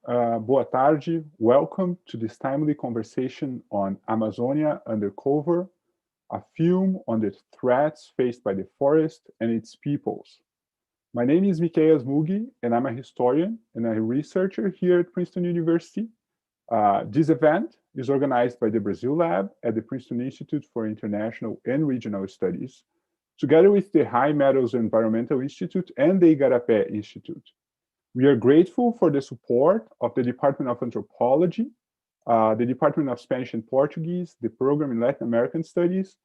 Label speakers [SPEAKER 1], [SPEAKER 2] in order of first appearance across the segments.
[SPEAKER 1] boa tarde. Welcome to this timely conversation on Amazonia Undercover, a film on the threats faced by the forest and its peoples. My name is Miqueias Mugi, and I'm a historian and a researcher here at Princeton University. This event is organized by the Brazil Lab at the Princeton Institute for International and Regional Studies, together with the High Metals Environmental Institute and the Igarapé Institute. We are grateful for the support of the Department of Anthropology, the Department of Spanish and Portuguese, the program in Latin American Studies,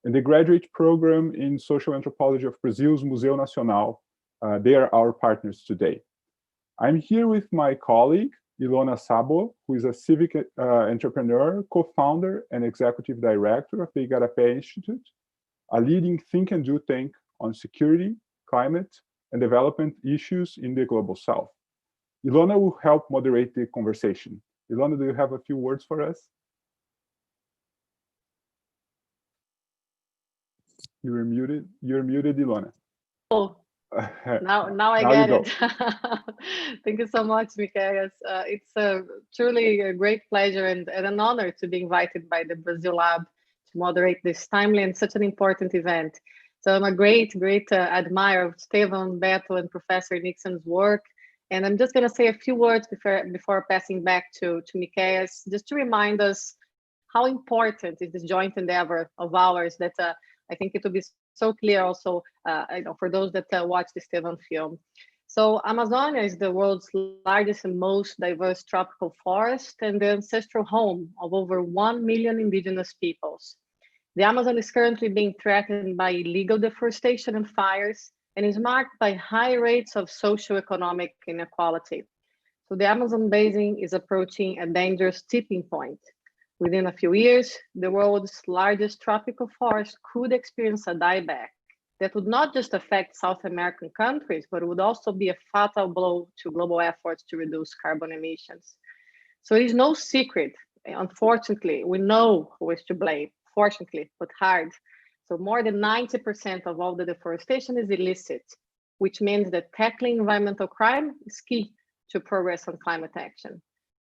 [SPEAKER 1] and the graduate program in Social Anthropology of Brazil's Museu Nacional. They are our partners today. I'm here with my colleague, Ilona Szabó, who is a civic entrepreneur, co-founder and executive director of the Igarapé Institute, a leading think and do tank on security, climate, and development issues in the Global South. Ilona will help moderate the conversation. Ilona, do you have a few words for us? You're muted, Ilona.
[SPEAKER 2] Oh, now I get it. Thank you so much, Miqueias. It's truly a great pleasure and an honor to be invited by the Brazil Lab to moderate this timely and such an important event. So I'm a great admirer of Estêvão, Beto, and Professor Nixon's work. And I'm just going to say a few words before passing back to Miqueias, just to remind us how important is this joint endeavor of ours that I think it will be so clear also for those that watch the Estêvão film. So Amazonia is the world's largest and most diverse tropical forest and the ancestral home of over 1 million indigenous peoples. The Amazon is currently being threatened by illegal deforestation and fires and is marked by high rates of socioeconomic inequality. So the Amazon basin is approaching a dangerous tipping point. Within a few years, the world's largest tropical forest could experience a dieback that would not just affect South American countries, but would also be a fatal blow to global efforts to reduce carbon emissions. So it is no secret, unfortunately, we know who is to blame, fortunately, but hard. So more than 90% of all the deforestation is illicit, which means that tackling environmental crime is key to progress on climate action.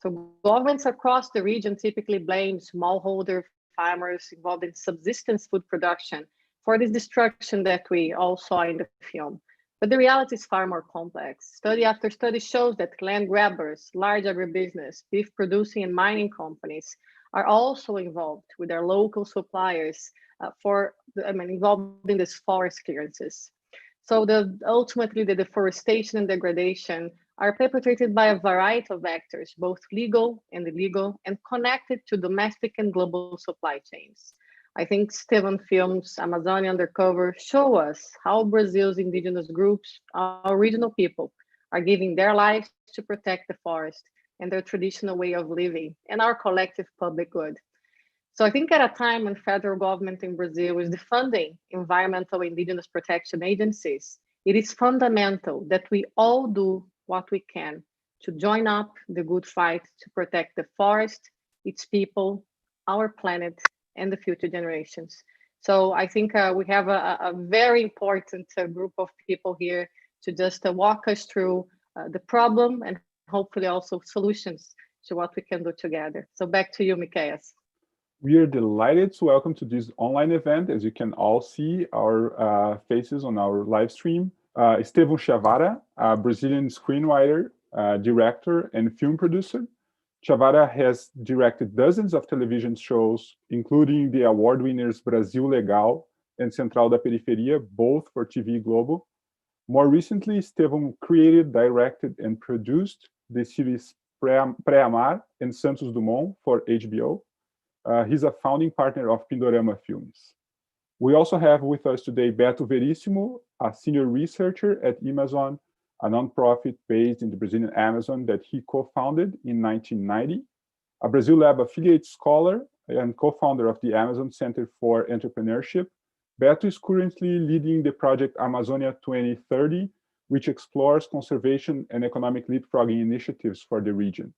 [SPEAKER 2] So governments across the region typically blame smallholder farmers involved in subsistence food production for this destruction that we all saw in the film. But the reality is far more complex. Study after study shows that land grabbers, large agribusiness, beef producing and mining companies are also involved with their local suppliers involved in these forest clearances. So ultimately the deforestation and degradation are perpetrated by a variety of actors, both legal and illegal, and connected to domestic and global supply chains. I think Estêvão films, Amazonia Undercover, show us how Brazil's indigenous groups, our regional people, are giving their lives to protect the forest and their traditional way of living and our collective public good. So I think at a time when federal government in Brazil is defunding environmental indigenous protection agencies, it is fundamental that we all do what we can to join up the good fight to protect the forest, its people, our planet, and the future generations. So I think we have a very important group of people here to just walk us through the problem and hopefully also solutions to what we can do together. So back to you, Miqueias.
[SPEAKER 1] We are delighted to welcome to this online event. As you can all see our faces on our live stream. Estêvão Ciavatta, a Brazilian screenwriter, director, and film producer. Ciavatta has directed dozens of television shows, including the award winners Brasil Legal and Central da Periferia, both for TV Globo. More recently, Estêvão created, directed, and produced the series Pré-Amar and Santos Dumont for HBO. He's a founding partner of Pindorama Films. We also have with us today Beto Veríssimo, a senior researcher at Imazon, a nonprofit based in the Brazilian Amazon that he co-founded in 1990, a Brazil Lab affiliate scholar and co-founder of the Amazon Center for Entrepreneurship. Beto is currently leading the project Amazonia 2030, which explores conservation and economic leapfrogging initiatives for the region.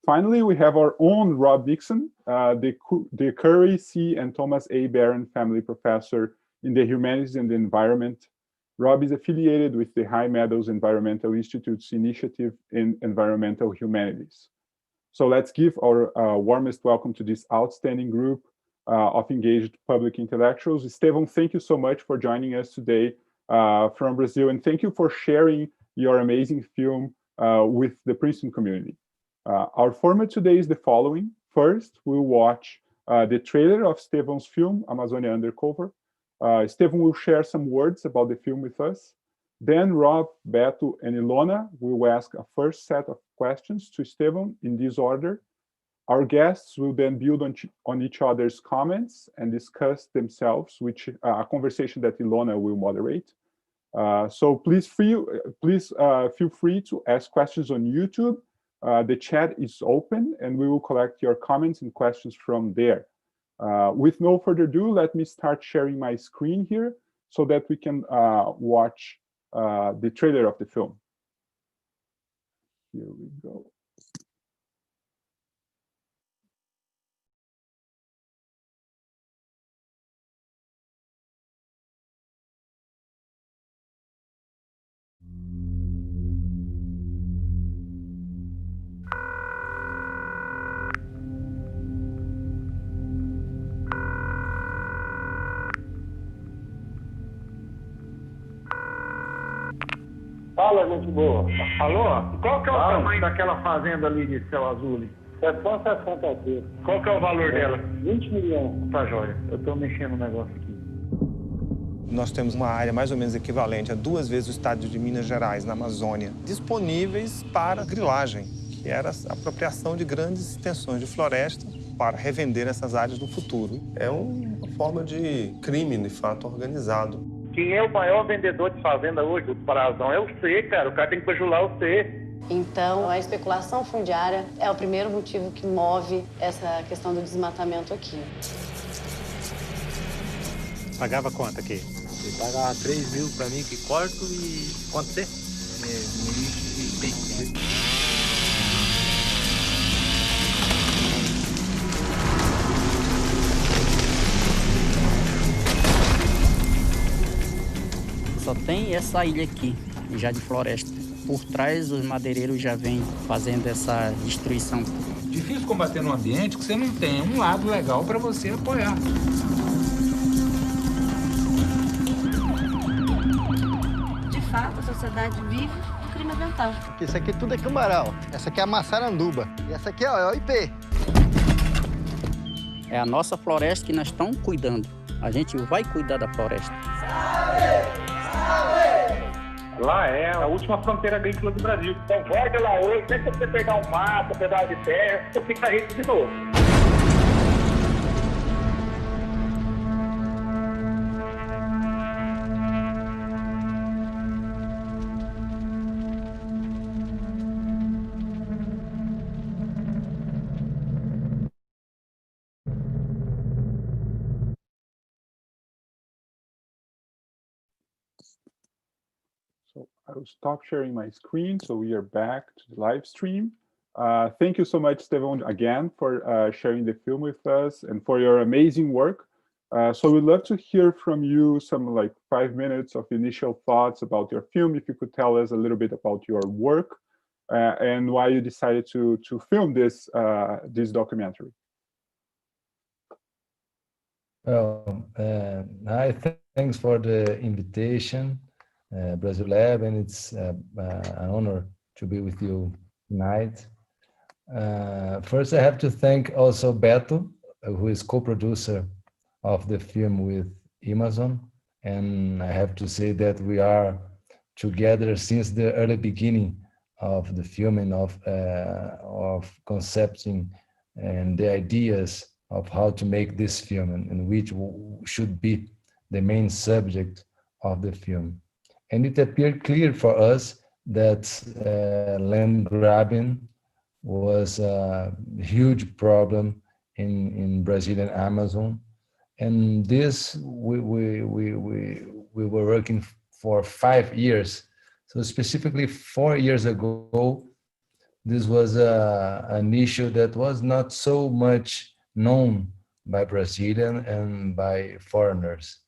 [SPEAKER 1] Finally, we have our own Rob Nixon, the Curry C. and Thomas A. Barron Family Professor in the Humanities and the Environment Rob is affiliated with the High Meadows Environmental Institute's initiative in environmental humanities. So let's give our warmest welcome to this outstanding group of engaged public intellectuals. Estêvão, thank you so much for joining us today from Brazil, and thank you for sharing your amazing film with the Princeton community. Our format today is the following. First, we'll watch the trailer of Estêvão's film, Amazonia Undercover. Estêvão will share some words about the film with us. Then Rob, Beto, and Ilona will ask a first set of questions to Estêvão in this order. Our guests will then build on each other's comments and discuss themselves, which a conversation that Ilona will moderate. So please feel free to ask questions on YouTube. The chat is open, and we will collect your comments and questions from there. With no further ado, let me start sharing my screen here so that we can watch the trailer of the film. Here we go.
[SPEAKER 3] Fala, gente boa. Alô? Qual que é o tamanho daquela fazenda ali de céu azul ali? 760 aqui. Qual que é o valor dela? 20 milhões. Tá joia. Eu tô mexendo no negócio aqui.
[SPEAKER 4] Nós temos uma área mais ou menos equivalente a 2 vezes o estado de Minas Gerais, na Amazônia, disponíveis para grilagem, que era a apropriação de grandes extensões de floresta para revender essas áreas no futuro. É uma forma de crime, de fato, organizado.
[SPEAKER 3] Quem é o maior vendedor de fazenda hoje do Parazão? É o C, cara. O cara tem que bajular o C.
[SPEAKER 5] Então, a especulação fundiária é o primeiro motivo que move essa questão do desmatamento aqui.
[SPEAKER 6] Pagava quanto aqui?
[SPEAKER 7] Ele pagava 3 mil pra mim que corto e... Quanto você? 1.600.
[SPEAKER 8] Só tem essa ilha aqui, já de floresta. Por trás, os madeireiros já vêm fazendo essa destruição.
[SPEAKER 9] Difícil combater num ambiente que você não tem um lado legal para você apoiar.
[SPEAKER 10] De fato, a sociedade vive o crime ambiental.
[SPEAKER 11] Isso aqui tudo é camarão. Essa aqui é a maçaranduba. E essa aqui ó, é o IP.
[SPEAKER 8] É a nossa floresta que nós estamos cuidando. A gente vai cuidar da floresta.
[SPEAKER 3] Lá é a última fronteira agrícola do Brasil. Então, volta lá hoje, sempre que você pegar um mato, um pedaço de terra, você fica rico de novo.
[SPEAKER 1] I will stop sharing my screen, so we are back to the live stream. Thank you so much, Estêvão, again, for sharing the film with us and for your amazing work. So we'd love to hear from you some 5 minutes of initial thoughts about your film. If you could tell us a little bit about your work and why you decided to film this documentary.
[SPEAKER 12] Well, hi, thanks for the invitation. Brazil Lab, and it's an honor to be with you tonight. First, I have to thank also Beto, who is co-producer of the film with Imazon, and I have to say that we are together since the early beginning of the filming of concepting and the ideas of how to make this film and which should be the main subject of the film. And it appeared clear for us that land grabbing was a huge problem in Brazilian Amazon. And this, we were working for 5 years. So specifically 4 years ago, this was an issue that was not so much known by Brazilian and by foreigners.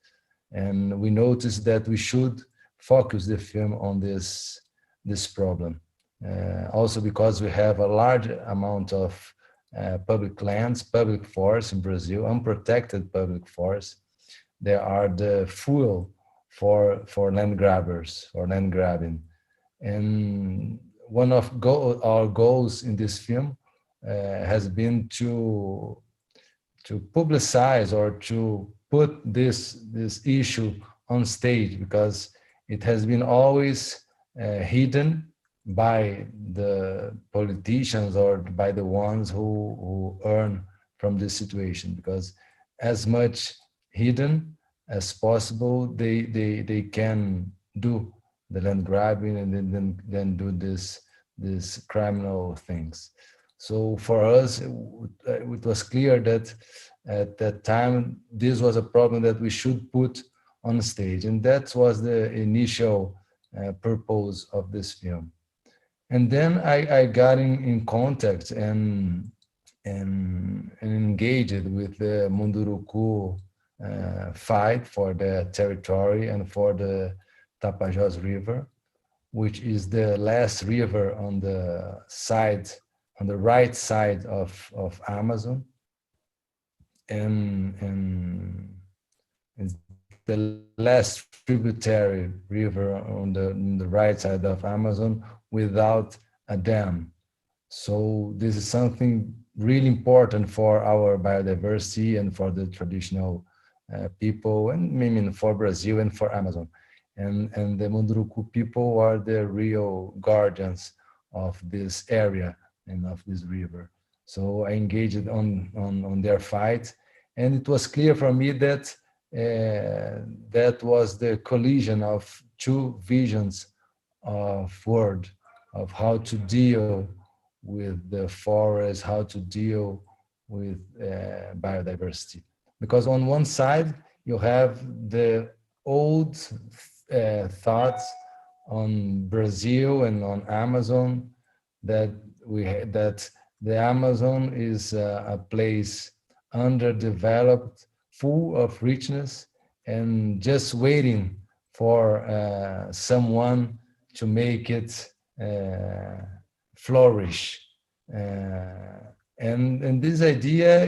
[SPEAKER 12] And we noticed that we should focus the film on this problem. Also because we have a large amount of public lands, public forests in Brazil, unprotected public forests. They are the fuel for land grabbers or land grabbing. And one of our goals in this film has been to publicize or to put this issue on stage, because it has been always hidden by the politicians or by the ones who earn from this situation, because as much hidden as possible they can do the land grabbing and then do this criminal things. So for us it was clear that at that time this was a problem that we should put on stage, and that was the initial purpose of this film. And then I got in contact and engaged with the Munduruku fight for the territory and for the Tapajós River, which is the last river on the right side of Amazon, and it's the last tributary river on the right side of Amazon without a dam. So this is something really important for our biodiversity and for the traditional people, and I mean for Brazil and for Amazon. And the Munduruku people are the real guardians of this area and of this river. So I engaged on their fight, and it was clear for me that that was the collision of two visions of world, of how to deal with the forest, how to deal with biodiversity. Because on one side you have the old thoughts on Brazil and on Amazon, that the Amazon is a place underdeveloped, full of richness, and just waiting for someone to make it flourish. And this idea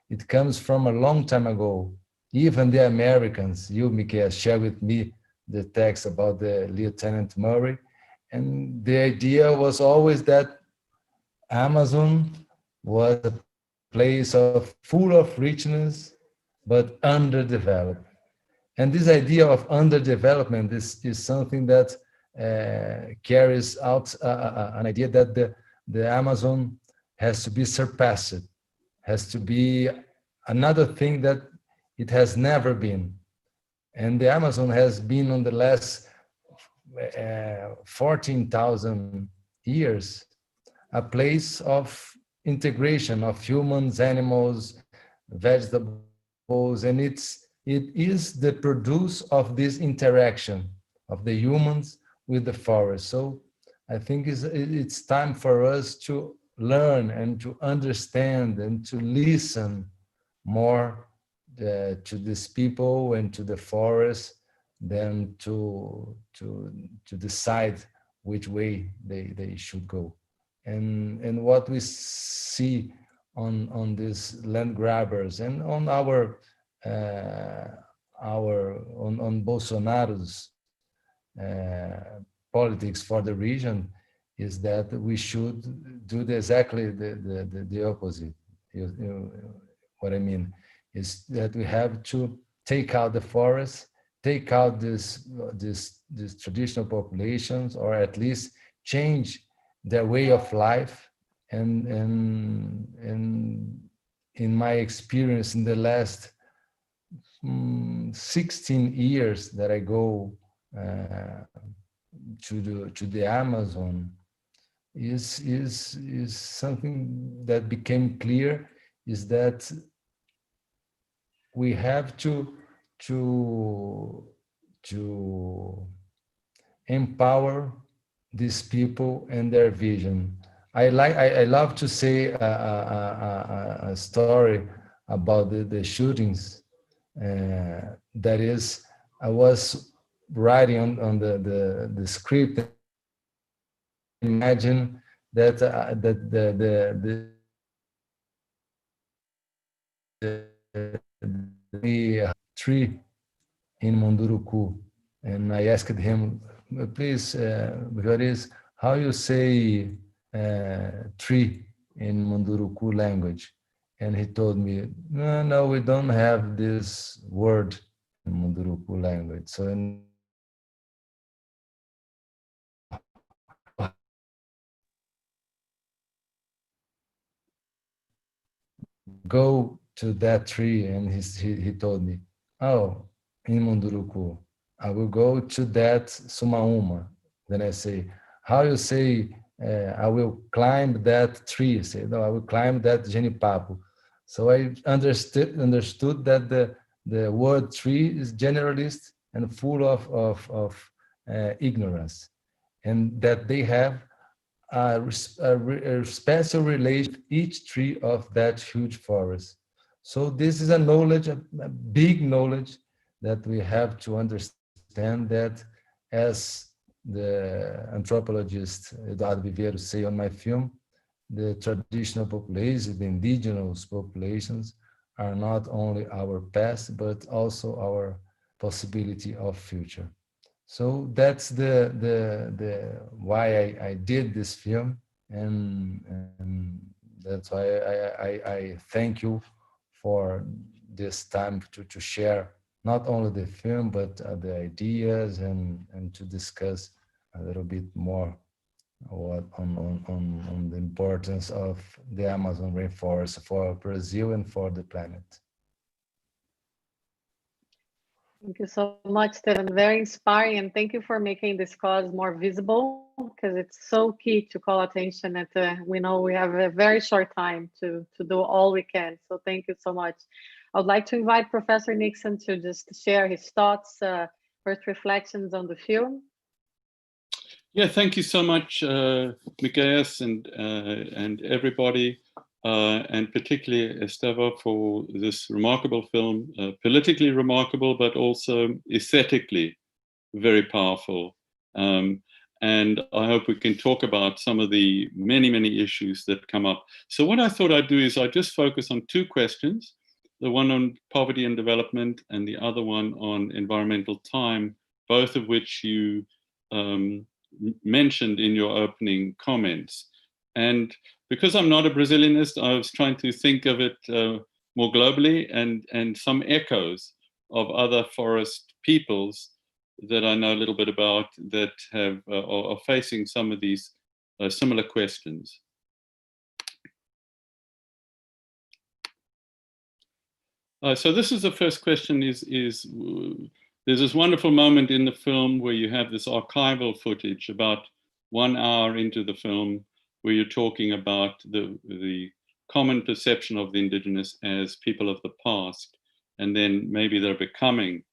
[SPEAKER 12] it comes from a long time ago. Even the Americans, you, Michael, shared with me the text about the Lieutenant Murray, and the idea was always that Amazon was a place full of richness, but underdeveloped. And this idea of underdevelopment is something that carries out an idea that the Amazon has to be surpassed, has to be another thing that it has never been. And the Amazon has been on the last 14,000 years a place of integration of humans, animals, vegetables, and it is the produce of this interaction of the humans with the forest. So I think it's time for us to learn and to understand and to listen more to these people and to the forest than to decide which way they should go. And what we see on these land grabbers and on on Bolsonaro's politics for the region is that we should do exactly the opposite. What I mean is that we have to take out the forest, take out these traditional populations, or at least change their way of life. And in my experience in the last 16 years that I go to the Amazon, is something that became clear, is that we have to empower these people and their vision. I love to say a story about the shootings. That is, I was writing on the script, imagine that the tree in Munduruku, and I asked him, please, Veríssimo, how you say tree in Munduruku language? And he told me, no, we don't have this word in Munduruku language. So go to that tree, and he told me, oh, in Munduruku, I will go to that Sumauma. Then I say, how you say, I will climb that tree? I say, no, I will climb that genipapo. So I understood that the word tree is generalist and full of ignorance, and that they have a special relation with each tree of that huge forest. So this is a knowledge, a big knowledge, that we have to understand, that, as the anthropologist Eduardo Viveiro say on my film, the traditional populations, the indigenous populations, are not only our past, but also our possibility of future. So that's the why I did this film, and that's why I thank you for this time to share not only the film, but the ideas, and to discuss a little bit more on the importance of the Amazon rainforest for Brazil and for the planet.
[SPEAKER 2] Thank you so much, Estêvão. Very inspiring, and thank you for making this cause more visible, because it's so key to call attention that we know we have a very short time to do all we can. So thank you so much. I would like to invite Professor Nixon to just share his thoughts, first reflections on the film.
[SPEAKER 13] Yeah, thank you so much, Miguel, and everybody. And particularly Estêvão, for this remarkable film, politically remarkable, but also aesthetically very powerful. And I hope we can talk about some of the many issues that come up. So what I thought I'd do is I'd just focus on two questions, the one on poverty and development and the other one on environmental time, both of which you mentioned in your opening comments. And because I'm not a Brazilianist, I was trying to think of it more globally, and some echoes of other forest peoples that I know a little bit about that have are facing some of these similar questions. So this is the first question, is there's this wonderful moment in the film where you have this archival footage about 1 hour into the film, where you're talking about the common perception of the indigenous as people of the past, and then maybe they're becoming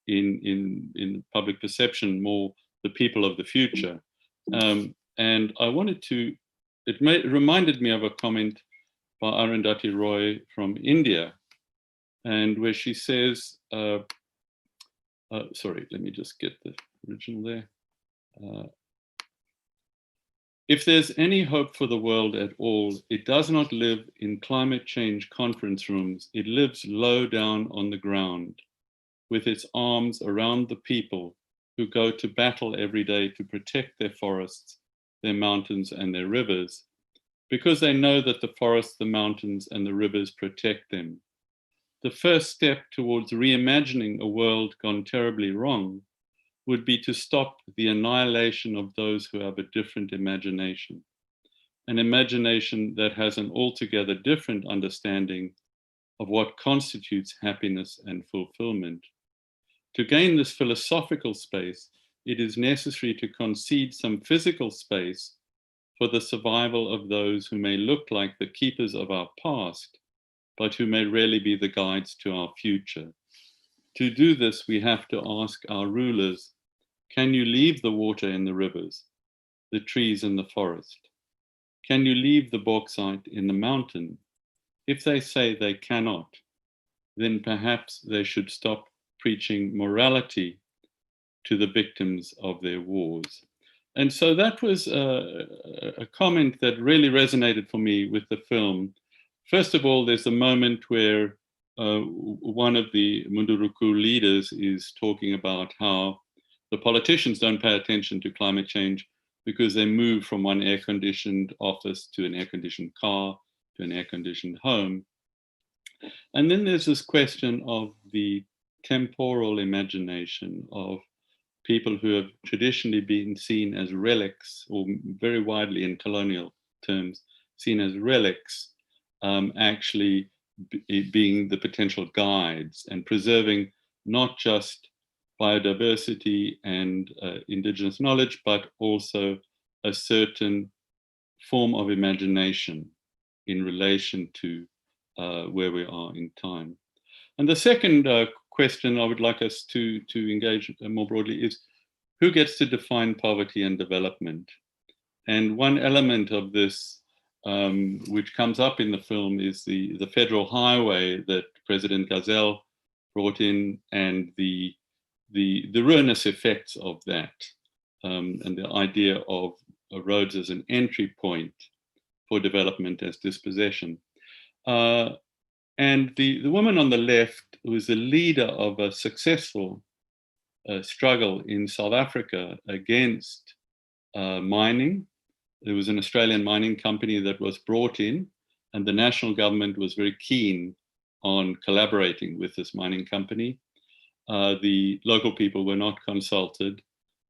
[SPEAKER 13] in public perception more the people of the future. And I wanted to, it reminded me of a comment by Arundhati Roy from India, and where she says, sorry, let me just get the original there. If there's any hope for the world at all, it does not live in climate change conference rooms. It lives low down on the ground, with its arms around the people who go to battle every day to protect their forests, their mountains, and their rivers, because they know that the forests, the mountains, and the rivers protect them. The first step towards reimagining a world gone terribly wrong would be to stop the annihilation of those who have a different imagination, an imagination that has an altogether different understanding of what constitutes happiness and fulfillment. To gain this philosophical space, it is necessary to concede some physical space for the survival of those who may look like the keepers of our past, but who may really be the guides to our future. To do this, we have to ask our rulers, can you leave the water in the rivers, the trees in the forest? Can you leave the bauxite in the mountain? If they say they cannot, then perhaps they should stop preaching morality to the victims of their wars. And so that was a comment that really resonated for me with the film. First of all, there's a moment where one of the Munduruku leaders is talking about how the politicians don't pay attention to climate change because they move from one air-conditioned office to an air-conditioned car to an air-conditioned home. And then there's this question of the temporal imagination of people who have traditionally been seen as relics, or very widely in colonial terms, seen as relics, actually being the potential guides and preserving not just biodiversity and indigenous knowledge, but also a certain form of imagination in relation to where we are in time. And the second question I would like us to engage more broadly is, who gets to define poverty and development? And one element of this, which comes up in the film, is the federal highway that President Gazelle brought in, and the ruinous effects of that, and the idea of roads as an entry point for development as dispossession. And the woman on the left, who is the leader of a successful struggle in South Africa against mining. There was an Australian mining company that was brought in, and the national government was very keen on collaborating with this mining company. The local people were not consulted,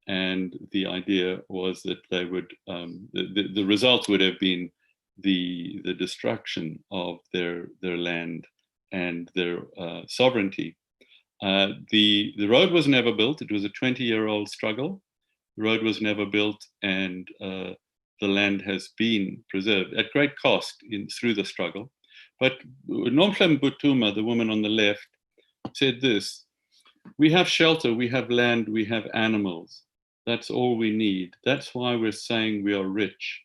[SPEAKER 13] and the idea was that they would, the results would have been the destruction of their land and their sovereignty. The road was never built. It was a 20-year-old struggle. The road was never built, and the land has been preserved at great cost through the struggle. But Nomhle Mbutuma, the woman on the left, said this: we have shelter, we have land, we have animals. That's all we need. That's why we're saying we are rich.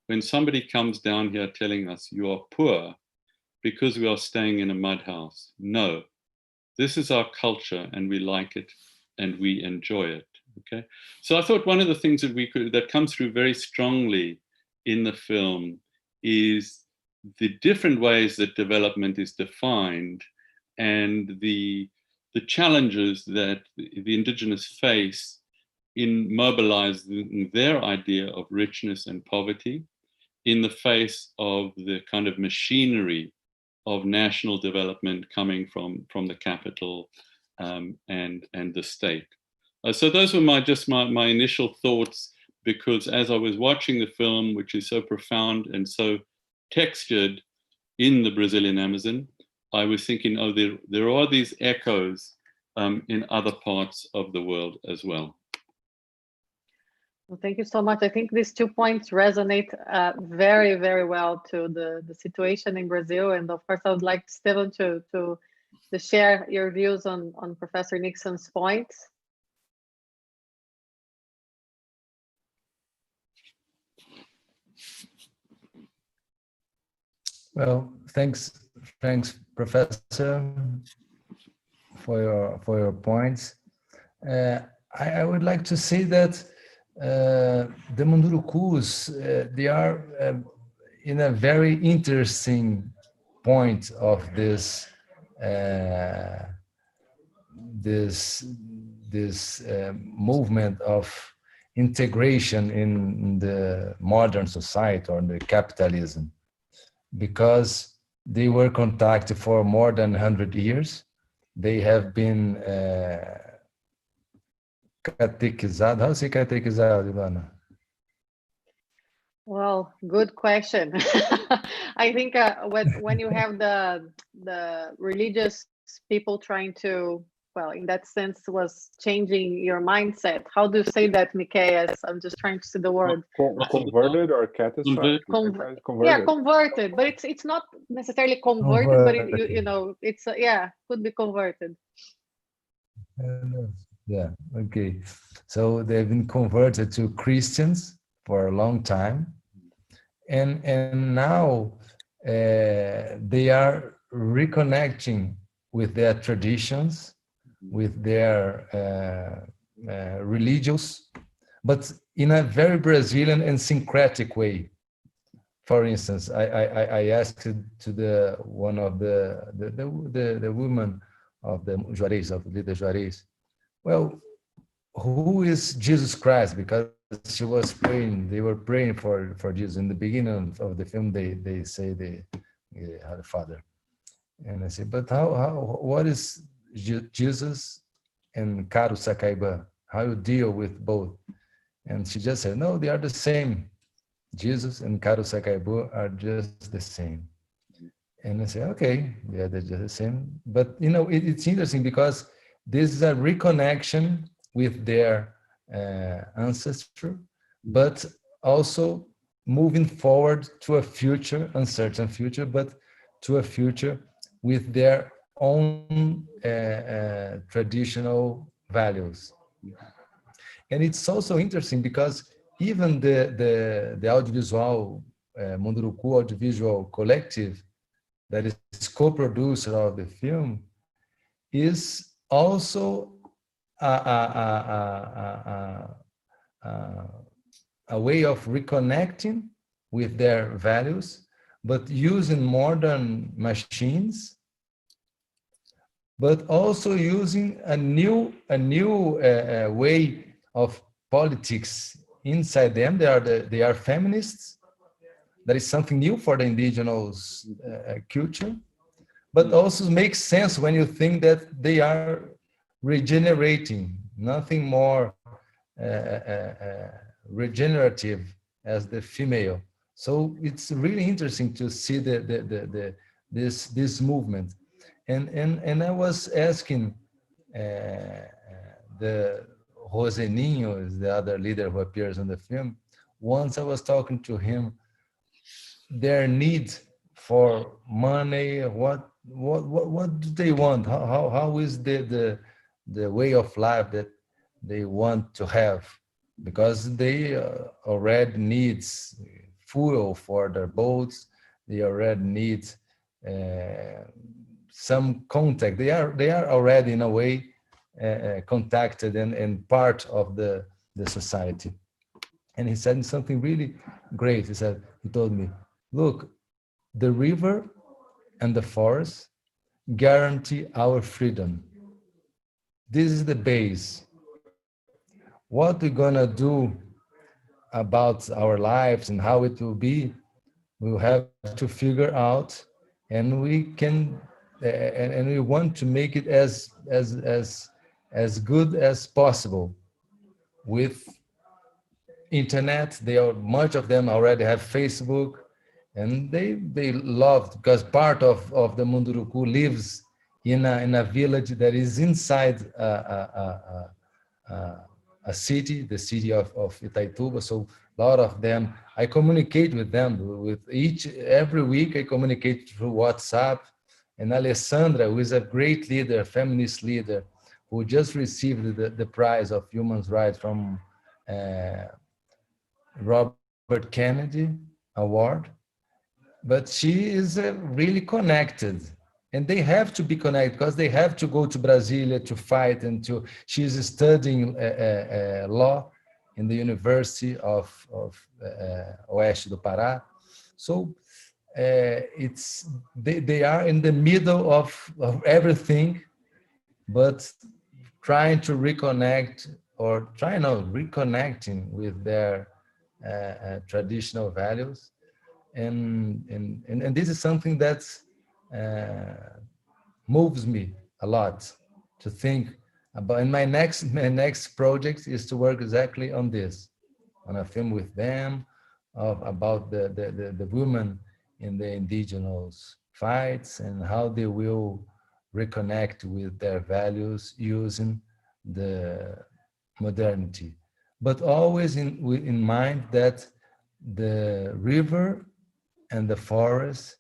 [SPEAKER 13] When somebody comes down here telling us you are poor because we are staying in a mud house, no, this is our culture and we like it and we enjoy it. Okay, so I thought one of the things that comes through very strongly in the film is the different ways that development is defined and the challenges that the indigenous face in mobilizing their idea of richness and poverty in the face of the kind of machinery of national development coming from the capital and the state. So those were my initial thoughts, because as I was watching the film, which is so profound and so textured in the Brazilian Amazon, I was thinking, oh, there are these echoes in other parts of the world as well.
[SPEAKER 2] Well, thank you so much. I think these 2 points resonate very, very well to the situation in Brazil. And of course, I would like Estêvão to share your views on Professor Nixon's points.
[SPEAKER 12] Well, thanks, Professor, for your points. I would like to say that the Mundurucus, they are in a very interesting point of this movement of integration in the modern society or the capitalism, because they were contacted for more than 100 years. They have been catechized. How say catechized, Ilona?
[SPEAKER 2] Well, good question. I think when you have the religious people trying to, well, in that sense, was changing your mindset. How do you say that, Miqueias? I'm just trying to see the word.
[SPEAKER 1] Converted or catechized?
[SPEAKER 2] Converted. Yeah, converted, but it's not necessarily converted, but it's could be converted.
[SPEAKER 12] Yeah, okay. So they've been converted to Christians for a long time. And now they are reconnecting with their traditions, with their religious, but in a very Brazilian and syncretic way. For instance, I asked to the one of the woman of the Juarez, of Leader Juarez, well, who is Jesus Christ? Because she was praying, they were praying for Jesus. In the beginning of the film, they say they had a father. And I said, but what is Jesus and Caro Sacaiba? How you deal with both? And she just said, no, they are the same. Jesus and Caro Sacaiba are just the same. And I said, okay, yeah, they're just the same. But, you know, it's interesting because this is a reconnection with their ancestor, but also moving forward to a future, uncertain future, but to a future with their own traditional values. And it's also interesting because even the audiovisual, Munduruku Audiovisual Collective, that is co-producer of the film, is also a way of reconnecting with their values, but using modern machines, but also using a new way of politics inside them. They are feminists. That is something new for the indigenous culture, but also makes sense when you think that they are regenerating, nothing more regenerative as the female. So it's really interesting to see this movement. And I was asking the Roseninho, is the other leader who appears in the film. Once I was talking to him, their need for money, what do they want? How is the way of life that they want to have? Because they already needs fuel for their boats. They already need some contact. They are already in a way contacted and part of the society. And he said something really great. He told me, look, the river and the forest guarantee our freedom. This is the base. What we're gonna do about our lives and how it will be, we'll have to figure out, and we can, and we want to make it as good as possible. With internet, much of them already have Facebook, and they loved, because part of the Munduruku lives in a village that is inside a city, the city of Itaituba. So a lot of them, I communicate with them every week. I communicate through WhatsApp. And Alessandra, who is a great leader, feminist leader, who just received the prize of human rights from Robert Kennedy Award. But she is really connected, and they have to be connected because they have to go to Brasilia to fight, and she's studying law in the University of Oeste do Pará. So they are in the middle of everything, but trying to reconnect, or reconnecting with their traditional values. And this is something that moves me a lot to think about. And my next project is to work exactly on this, on a film with them, about the women in the indigenous fights and how they will reconnect with their values using the modernity, but always in mind that the river and the forest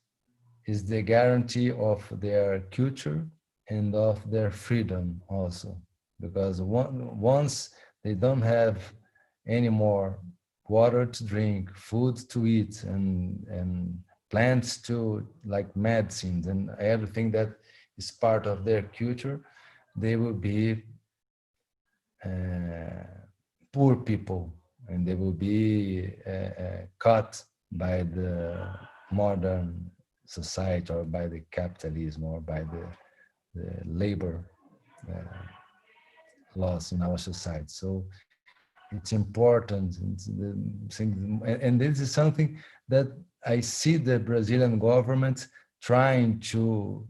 [SPEAKER 12] is the guarantee of their culture and of their freedom also. Because once they don't have any more water to drink, food to eat, and plants to, like medicines and everything that is part of their culture, they will be poor people, and they will be caught by the modern society or by the capitalism or by the labor laws in our society. So it's important, and this is something that I see the Brazilian government trying to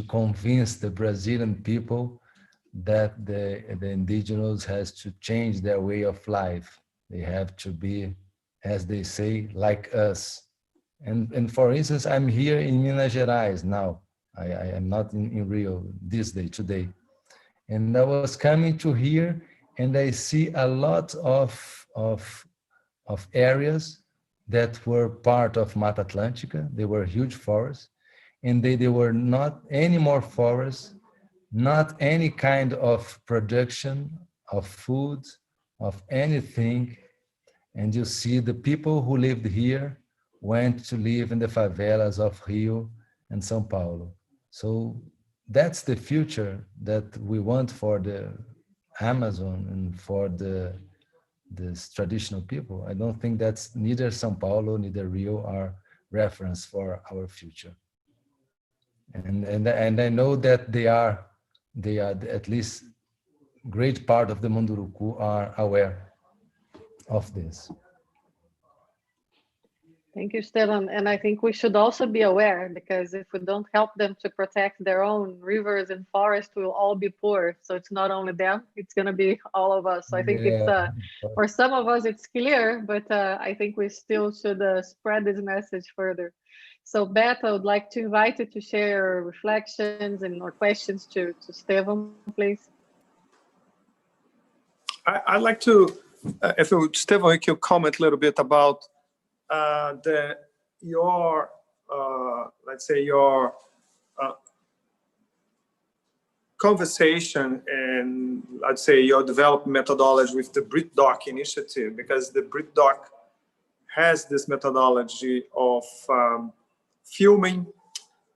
[SPEAKER 12] convince the Brazilian people that the indigenous has to change their way of life. They have to be, as they say, like us. And for instance, I'm here in Minas Gerais now. I am not in Rio this day, today. And I was coming to here, and I see a lot of areas that were part of Mata Atlântica. They were huge forests, and they were not any more forests, not any kind of production of food, of anything. And you see the people who lived here went to live in the favelas of Rio and São Paulo. So that's the future that we want for the Amazon and for this traditional people. I don't think that's neither São Paulo, neither Rio are reference for our future. And I know that they are at least great part of the Munduruku are aware of this.
[SPEAKER 2] Thank you, Estêvão. And I think we should also be aware, because if we don't help them to protect their own rivers and forests, we'll all be poor. So it's not only them, it's going to be all of us. So I think it's, for some of us, it's clear, but I think we still should spread this message further. So Beto, I would like to invite you to share your reflections and or questions to Estêvão, please.
[SPEAKER 14] I'd like to, if Estêvão, you could comment a little bit about your let's say your conversation and let's say your development methodology with the BritDoc initiative, because the BritDoc has this methodology of filming,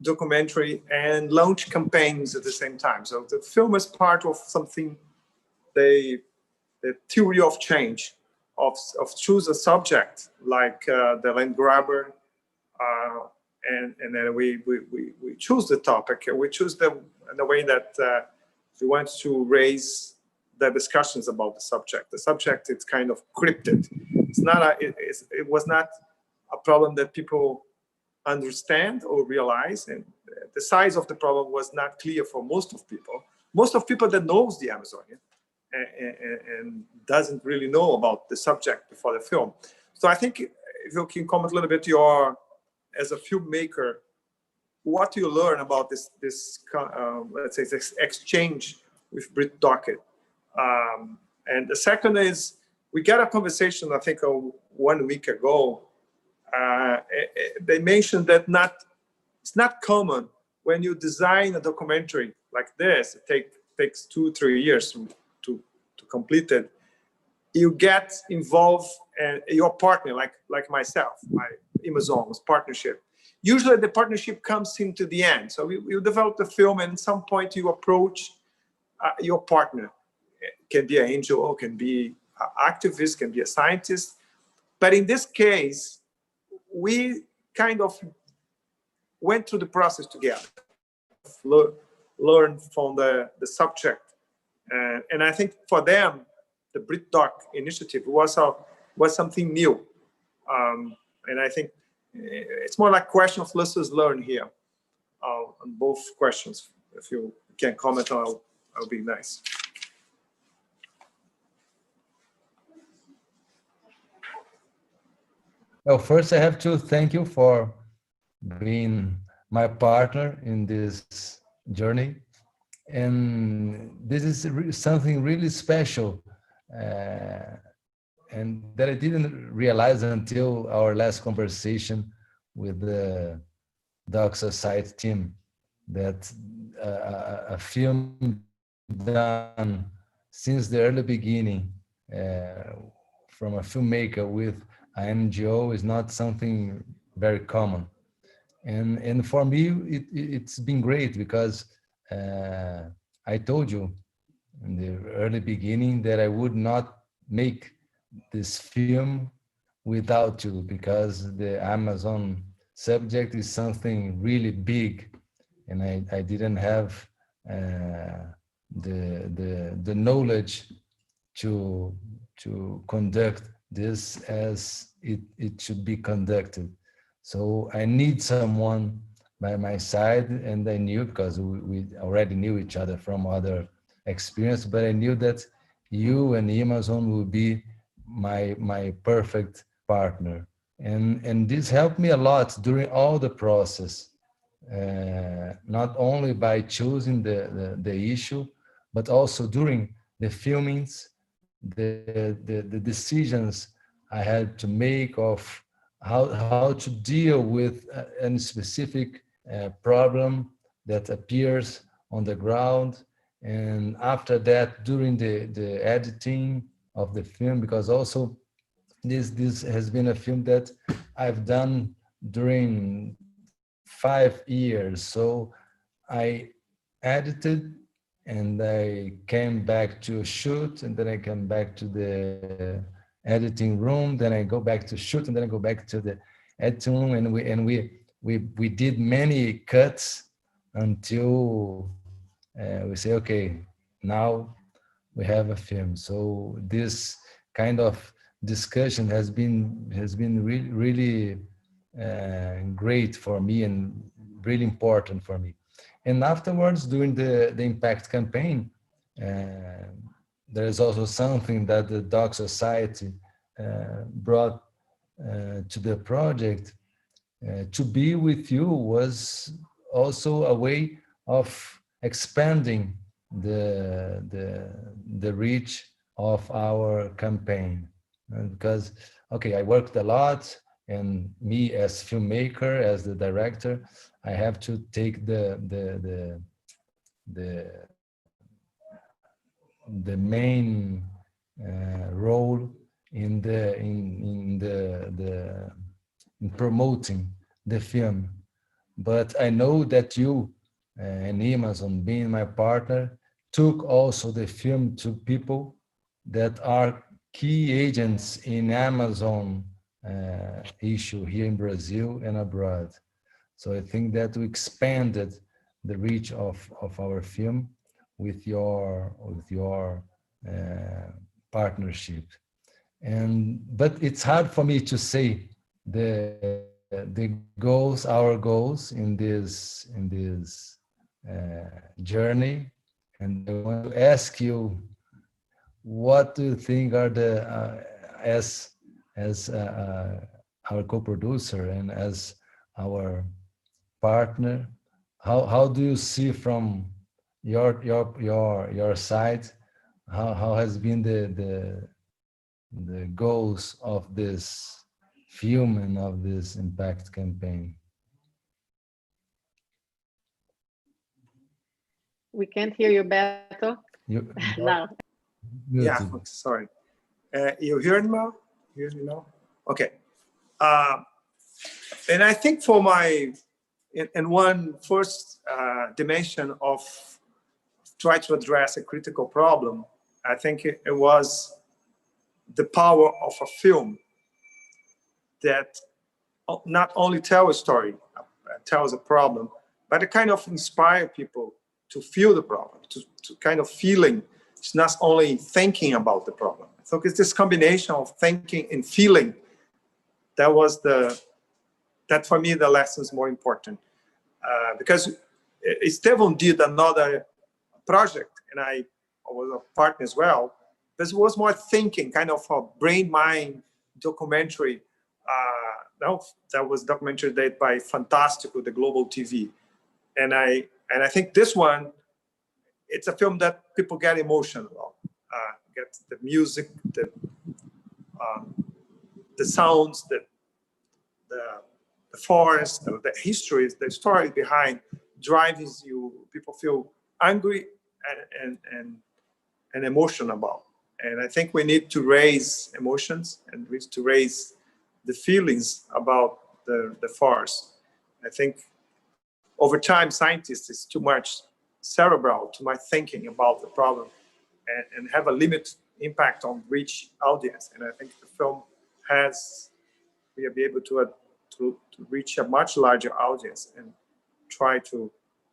[SPEAKER 14] documentary, and launch campaigns at the same time. So the film is part of something, the theory of change, of choose a subject like the land grabber, and then we choose the topic. We choose the way that we want to raise the discussions about the subject. The subject, it's kind of cryptid. It's not it was not a problem that people understand or realize, and the size of the problem was not clear for most of people. Most of people that knows the Amazonia and doesn't really know about the subject before the film. So I think if you can comment a little bit, as a filmmaker, what do you learn about this let's say this exchange with BritDoc? And the second is, we got a conversation, I think 1 week ago. They mentioned that it's not common when you design a documentary like this. It takes 2-3 years to complete it. You get involved, and your partner, like myself, my Imazon's partnership. Usually the partnership comes into the end. So you develop the film, and at some point you approach your partner. It can be an angel, can be an activist, can be a scientist. But in this case, we kind of went through the process together, learn from the subject. And I think for them, the BritDoc initiative was something new. And I think it's more like question of lessons learned here on both questions. If you can comment on it, that'll be nice.
[SPEAKER 12] Well, first I have to thank you for being my partner in this journey. And this is something really special, and that I didn't realize until our last conversation with the Doc Society team, that a film done since the early beginning from a filmmaker with an NGO is not something very common. And for me, it's been great, because I told you in the early beginning that I would not make this film without you, because the Amazon subject is something really big, and I didn't have the knowledge to conduct this as it should be conducted. So I need someone by my side, and I knew, because we already knew each other from other experience, but I knew that you and Imazon will be my perfect partner. And this helped me a lot during all the process, not only by choosing the issue, but also during the filmings, the decisions I had to make of how to deal with any specific problem that appears on the ground. And after that, during the editing of the film, because also this has been a film that I've done during 5 years. So I edited, and I came back to shoot, and then I came back to the editing room, then I go back to shoot, and then I go back to the editing room, and we did many cuts until we say, okay, now we have a film. So this kind of discussion has been really great for me and really important for me. And afterwards, during the impact campaign, there is also something that the Dog Society brought to the project. To be with you was also a way of expanding the reach of our campaign. Because, okay, I worked a lot, and me as filmmaker, as the director, I have to take the main role in promoting the film. But I know that you and Imazon, being my partner, took also the film to people that are key agents in Amazon issue here in Brazil and abroad. So I think that we expanded the reach of our film with your partnership. But it's hard for me to say the goals, our goals in this journey. And I want to ask you, what do you think are the as our co-producer and as our partner, how do you see from your side, how has been the goals of this film and of this impact campaign?
[SPEAKER 2] We can't hear you, Beto. No.
[SPEAKER 14] Yeah, sorry. You hear me now? Hear me now? Okay. And I think for in one first dimension of try to address a critical problem, I think it was the power of a film that not only tell a story, tells a problem, but it kind of inspire people to feel the problem, to kind of feeling. It's not only thinking about the problem. So it's this combination of thinking and feeling that for me the lesson is more important. Because Estêvão did another project, and I was a partner as well. This was more thinking, kind of a brain-mind documentary. That was documented by Fantástico, the global TV. And I think this one, it's a film that people get emotional about. Get the music, the sounds, the forest, the history, the story behind drives you. People feel angry and emotional about. And I think we need to raise emotions and we need to raise the feelings about the forest. I think over time, scientists is too much cerebral, too much thinking about the problem. and have a limited impact on which audience. And I think the film will be able to reach a much larger audience and try to,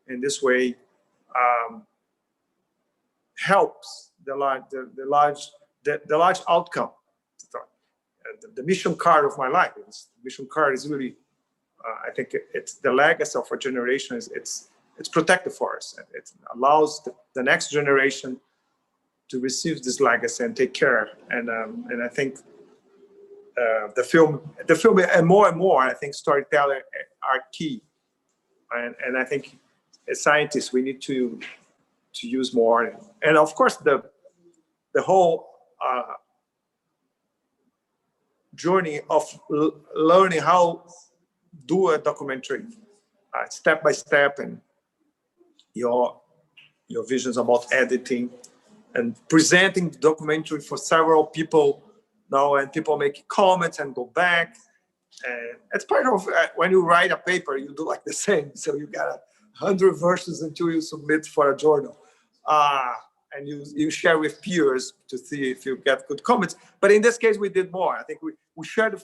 [SPEAKER 14] in this way, helps the large outcome. The mission card of my life. The mission card is really, I think it's the legacy of a generation. It's protect the forest. It allows the next generation to receive this legacy and take care. And I think the film, and more, I think storytelling are key. And I think as scientists, we need to use more. And of course, the whole journey of learning how do a documentary step by step, and your visions about editing and presenting the documentary for several people now, and people make comments and go back. And it's part of when you write a paper, you do like the same. So you got 100 versions until you submit for a journal. And you share with peers to see if you get good comments. But in this case, we did more. I think we showed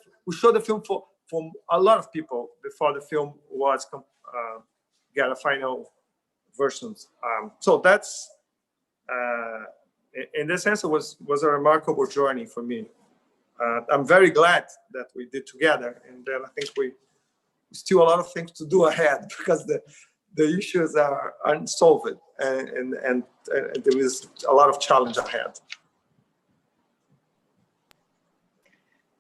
[SPEAKER 14] the film from a lot of people before the film was got a final versions. So that's in this sense, it was a remarkable journey for me. I'm very glad that we did together, and then I think we still a lot of things to do ahead because the issues are unsolved, and there is a lot of challenge ahead.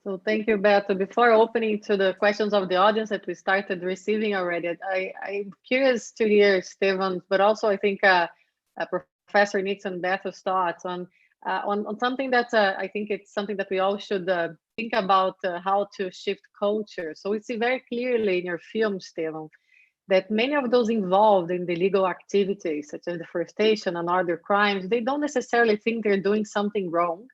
[SPEAKER 2] So thank you, Beto. Before opening to the questions of the audience that we started receiving already, I'm curious to hear Estêvão, but also I think Professor Nixon, Beto's thoughts on something that I think it's something that we all should think about how to shift culture. So we see very clearly in your film, Estêvão, that many of those involved in the legal activities, such as deforestation and other crimes, they don't necessarily think they're doing something wrong.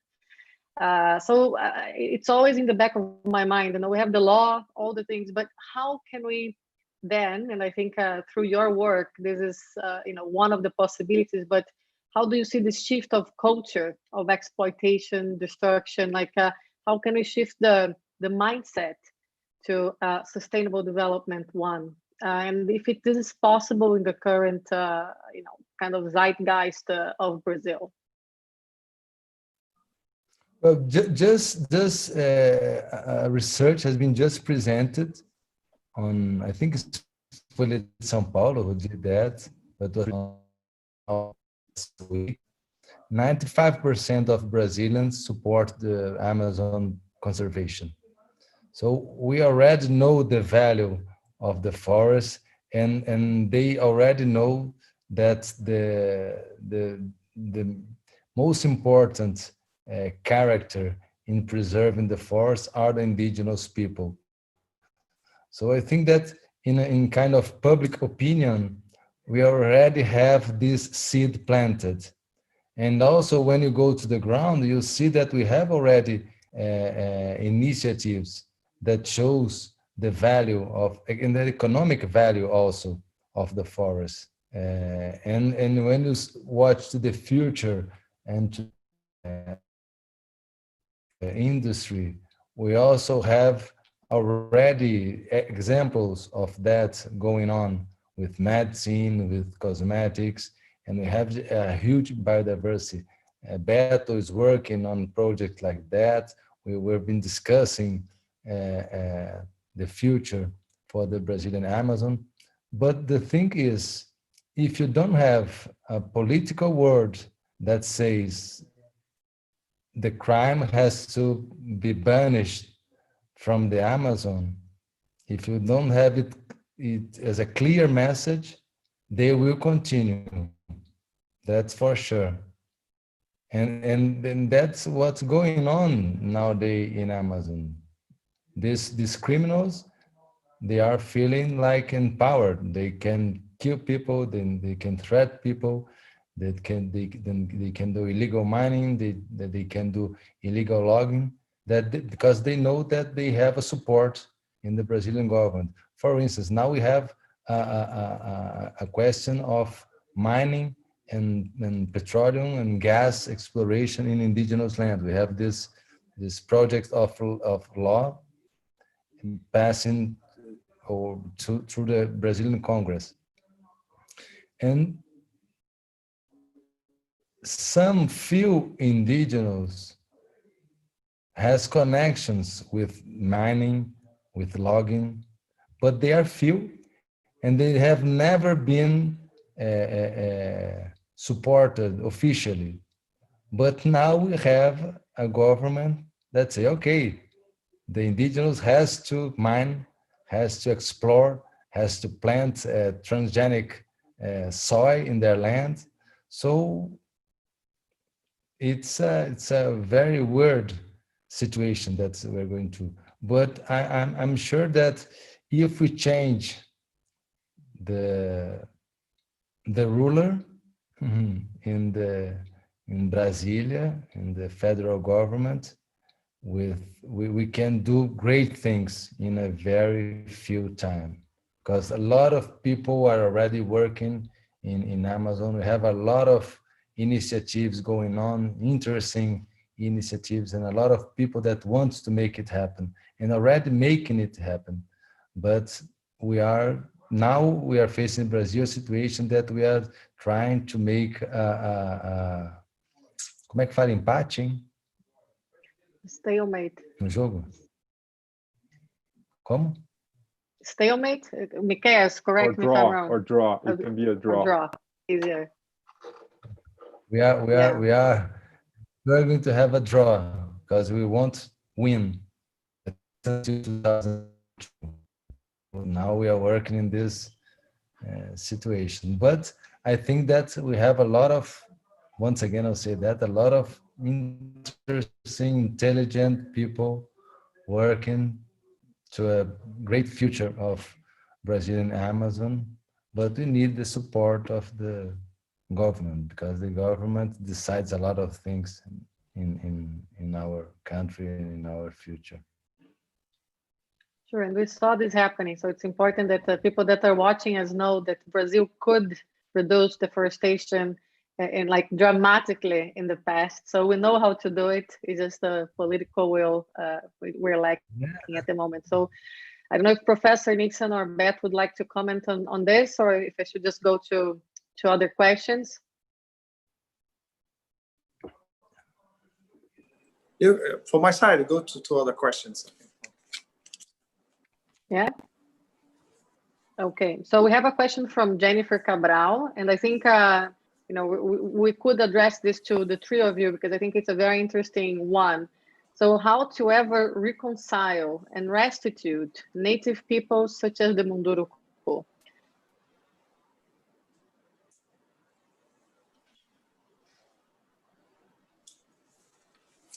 [SPEAKER 2] So it's always in the back of my mind. We have the law, all the things, but how can we then, and I think through your work, this is one of the possibilities, but how do you see the shift of culture of exploitation, destruction? Like how can we shift the mindset to sustainable development one? And if this is possible in the current, kind of zeitgeist of Brazil.
[SPEAKER 12] Well, just this research has been just presented on, I think it's Folha de São Paulo who did that, but last week, 95% of Brazilians support the Amazon conservation. So we already know the value of the forest, and they already know that the most important character in preserving the forest are the indigenous people. So I think that in kind of public opinion, we already have this seed planted. And also when you go to the ground, you see that we have already initiatives that shows the value of, and the economic value also of the forest. And when you watch to the future and to industry, we also have already examples of that going on with medicine, with cosmetics, and we have a huge biodiversity. Beto is working on projects like that. We've been discussing the future for the Brazilian Amazon. But the thing is, if you don't have a political word that says the crime has to be banished from the Amazon, if you don't have it as a clear message, they will continue. That's for sure. And that's what's going on nowadays in Amazon. These criminals, they are feeling like empowered. They can kill people, then they can threat people, they can do illegal mining, they can do illegal logging, because they know that they have a support in the Brazilian government. For instance, now we have a question of mining and petroleum and gas exploration in indigenous land. We have this project of law passing through the Brazilian Congress. And some few indigenous has connections with mining, with logging, but they are few, and they have never been supported officially. But now we have a government that say, okay, the indigenous has to mine, has to explore, has to plant transgenic soy in their land. So it's a very weird situation that we're going through. But I'm sure that if we change the ruler in Brasilia, in the federal government, we can do great things in a very few time, because a lot of people are already working in Amazon. We have a lot of initiatives going on, interesting initiatives, and a lot of people that wants to make it happen and already making it happen. But we are facing Brazil a situation that we are trying to make como é que fala empate, hein?
[SPEAKER 2] Stalemate.
[SPEAKER 12] No jogo? Como?
[SPEAKER 2] Stalemate? Michaelis, correct me if I'm wrong.
[SPEAKER 1] Or draw. It can be a draw.
[SPEAKER 2] Or draw. Easier.
[SPEAKER 12] We're going to have a draw because we won't win. Now we are working in this situation. But I think that we have a lot of, once again, I'll say that, a lot of interesting, intelligent people working to a great future of Brazilian Amazon, but we need the support of the government, because the government decides a lot of things in our country and in our future.
[SPEAKER 2] Sure, and we saw this happening, so it's important that the people that are watching us know that Brazil could reduce deforestation and like dramatically in the past. So we know how to do it. It's just a political will we're lacking at the moment. So I don't know if Professor Nixon or Beto would like to comment on this, or if I should just go to other questions.
[SPEAKER 14] For my side, go to other questions.
[SPEAKER 2] Yeah. Okay, so we have a question from Jennifer Cabral, and I think we could address this to the three of you, because I think it's a very interesting one. So how to ever reconcile and restitute native peoples such as the Munduruku?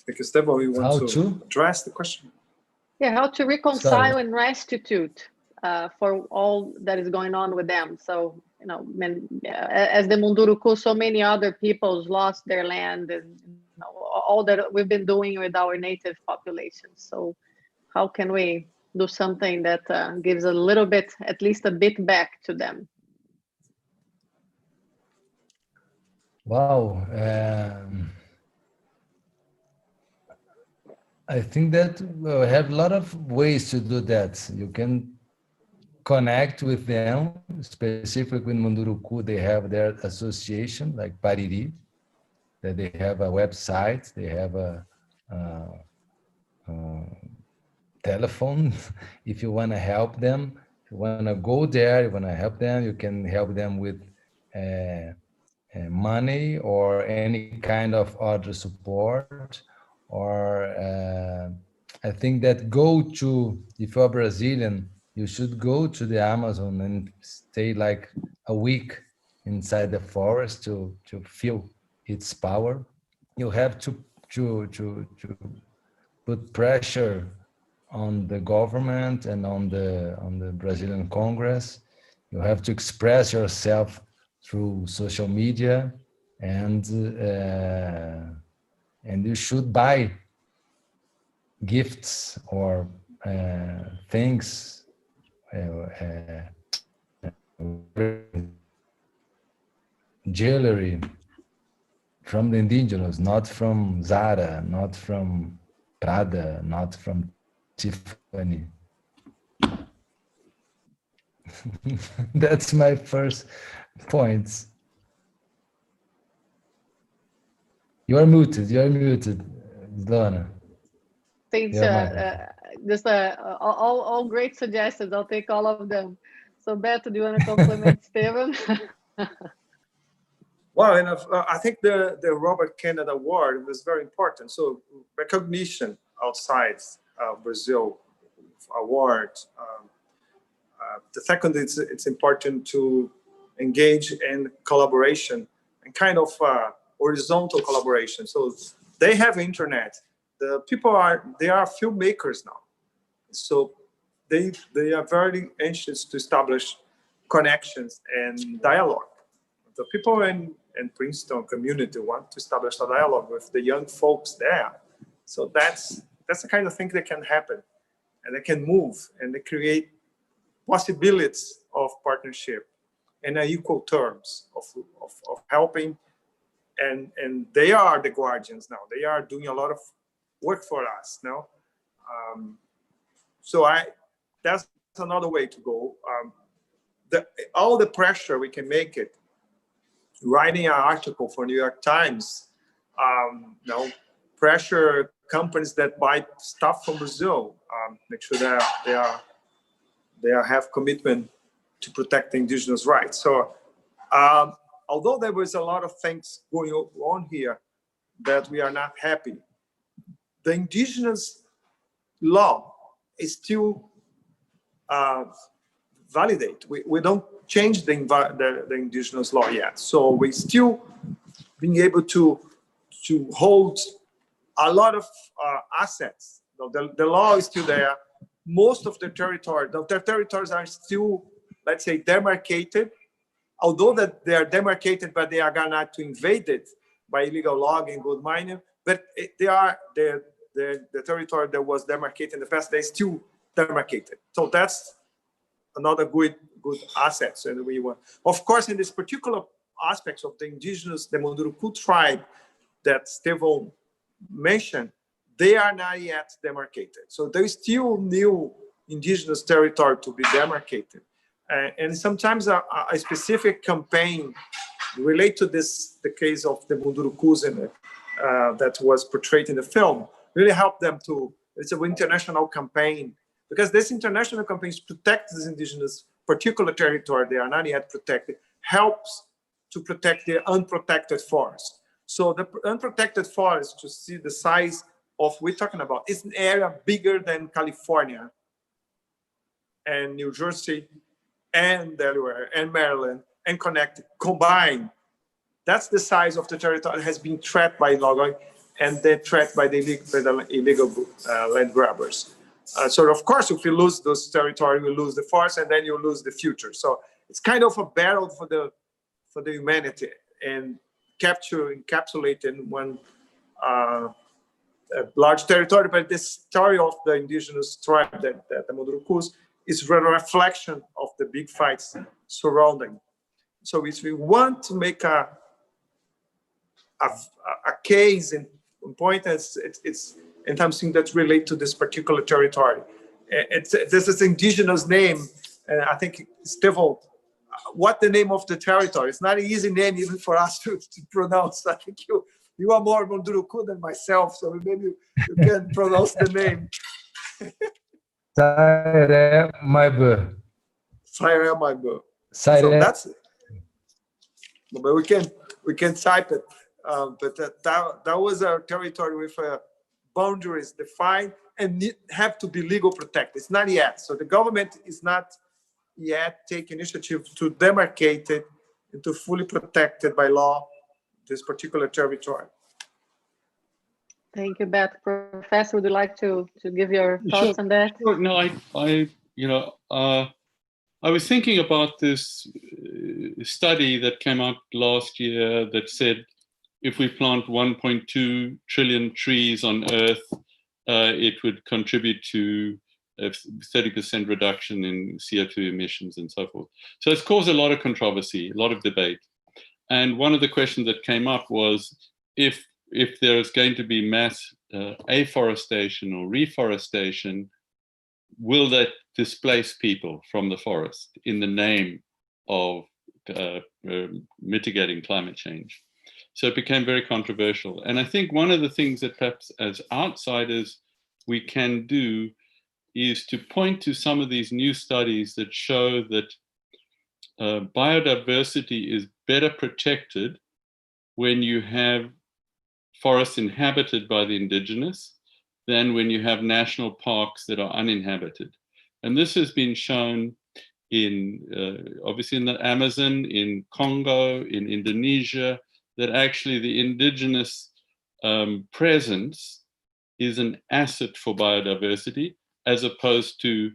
[SPEAKER 14] Because Estêvão, you want to address the question?
[SPEAKER 2] Yeah, how to reconcile and restitute for all that is going on with them. So, as the Munduruku, so many other peoples lost their land, and all that we've been doing with our native populations. So how can we do something that gives a little bit, at least a bit back to them?
[SPEAKER 12] Wow. I think that we have a lot of ways to do that. You can connect with them, specifically in Munduruku, they have their association, like Pariri, that they have a website, they have a telephone. If you want to help them, if you want to go there, you want to help them, you can help them with money or any kind of other support. Or I think that if you're Brazilian, you should go to the Amazon and stay like a week inside the forest to feel its power. You have to put pressure on the government and on the Brazilian Congress. You have to express yourself through social media, and you should buy gifts or things jewelry from the indigenous, not from Zara, not from Prada, not from Tiffany. That's my first points. You are muted, Ilona.
[SPEAKER 2] Thanks, just all great suggestions. I'll take all of them. So Beto, do you want to compliment Estêvão?
[SPEAKER 14] Well, and I think the Robert Kennedy Award was very important. So recognition outside Brazil, award. The second, it's important to engage in collaboration and kind of horizontal collaboration. So they have internet. The people are filmmakers now. So they are very anxious to establish connections and dialogue. The people in Princeton community want to establish a dialogue with the young folks there. So that's the kind of thing that can happen, and they can move, and they create possibilities of partnership in equal terms of helping, and they are the guardians now. They are doing a lot of work for us now. So that's another way to go. All the pressure we can make it. Writing an article for New York Times, pressure companies that buy stuff from Brazil, make sure they have commitment to protect the indigenous rights. So, although there was a lot of things going on here that we are not happy, the indigenous law is still validate. We don't change the indigenous law yet. So we still being able to hold a lot of assets. The law is still there. Most of the territories are still, let's say, demarcated. Although that they are demarcated, but they are not to invade it by illegal logging, gold mining. But the territory that was demarcated in the past, they still demarcated. So that's another good asset. So we want, of course, in this particular aspects of the indigenous, the Munduruku tribe that Estêvão mentioned, they are not yet demarcated. So there is still new indigenous territory to be demarcated. And sometimes a specific campaign relate to the case of the Mundurukus that was portrayed in the film, really help them to, it's an international campaign, because this international campaign protects this indigenous particular territory they are not yet protected, helps to protect the unprotected forest. So the unprotected forest, to see the size of we're talking about, is an area bigger than California and New Jersey and Delaware and Maryland and Connecticut combined. That's the size of the territory that has been trapped by logging and then trapped by the illegal land grabbers. So of course, if you lose those territory, you lose the forest, and then you lose the future. So it's kind of a battle for the humanity, and encapsulate in one large territory. But this story of the indigenous tribe, that the Mundurukus, is a reflection of the big fights surrounding. So if we want to make a case and point, it's and something that relate to this particular territory. This is indigenous name, and I think Estêvão, what the name of the territory? It's not an easy name even for us to pronounce. I think you are more Munduruku than myself, so maybe you can pronounce the name.
[SPEAKER 12] Sairé-Maibã.
[SPEAKER 14] Sairé-Maibã. So that's it. But we can type it. But that was a territory with boundaries defined and have to be legal protected. It's not yet. So the government is not yet taking initiative to demarcate it and to fully protect it by law, this particular territory.
[SPEAKER 2] Thank you, Beto. Professor, would you like to give your thoughts on that?
[SPEAKER 13] Sure. No, I was thinking about this study that came out last year that said if we plant 1.2 trillion trees on Earth, it would contribute to a 30% reduction in CO2 emissions and so forth. So it's caused a lot of controversy, a lot of debate. And one of the questions that came up was if there is going to be mass afforestation or reforestation, will that displace people from the forest in the name of mitigating climate change? So it became very controversial. And I think one of the things that perhaps as outsiders we can do is to point to some of these new studies that show that biodiversity is better protected when you have forests inhabited by the indigenous than when you have national parks that are uninhabited. And this has been shown in, obviously in the Amazon, in Congo, in Indonesia, that actually the indigenous presence is an asset for biodiversity as opposed to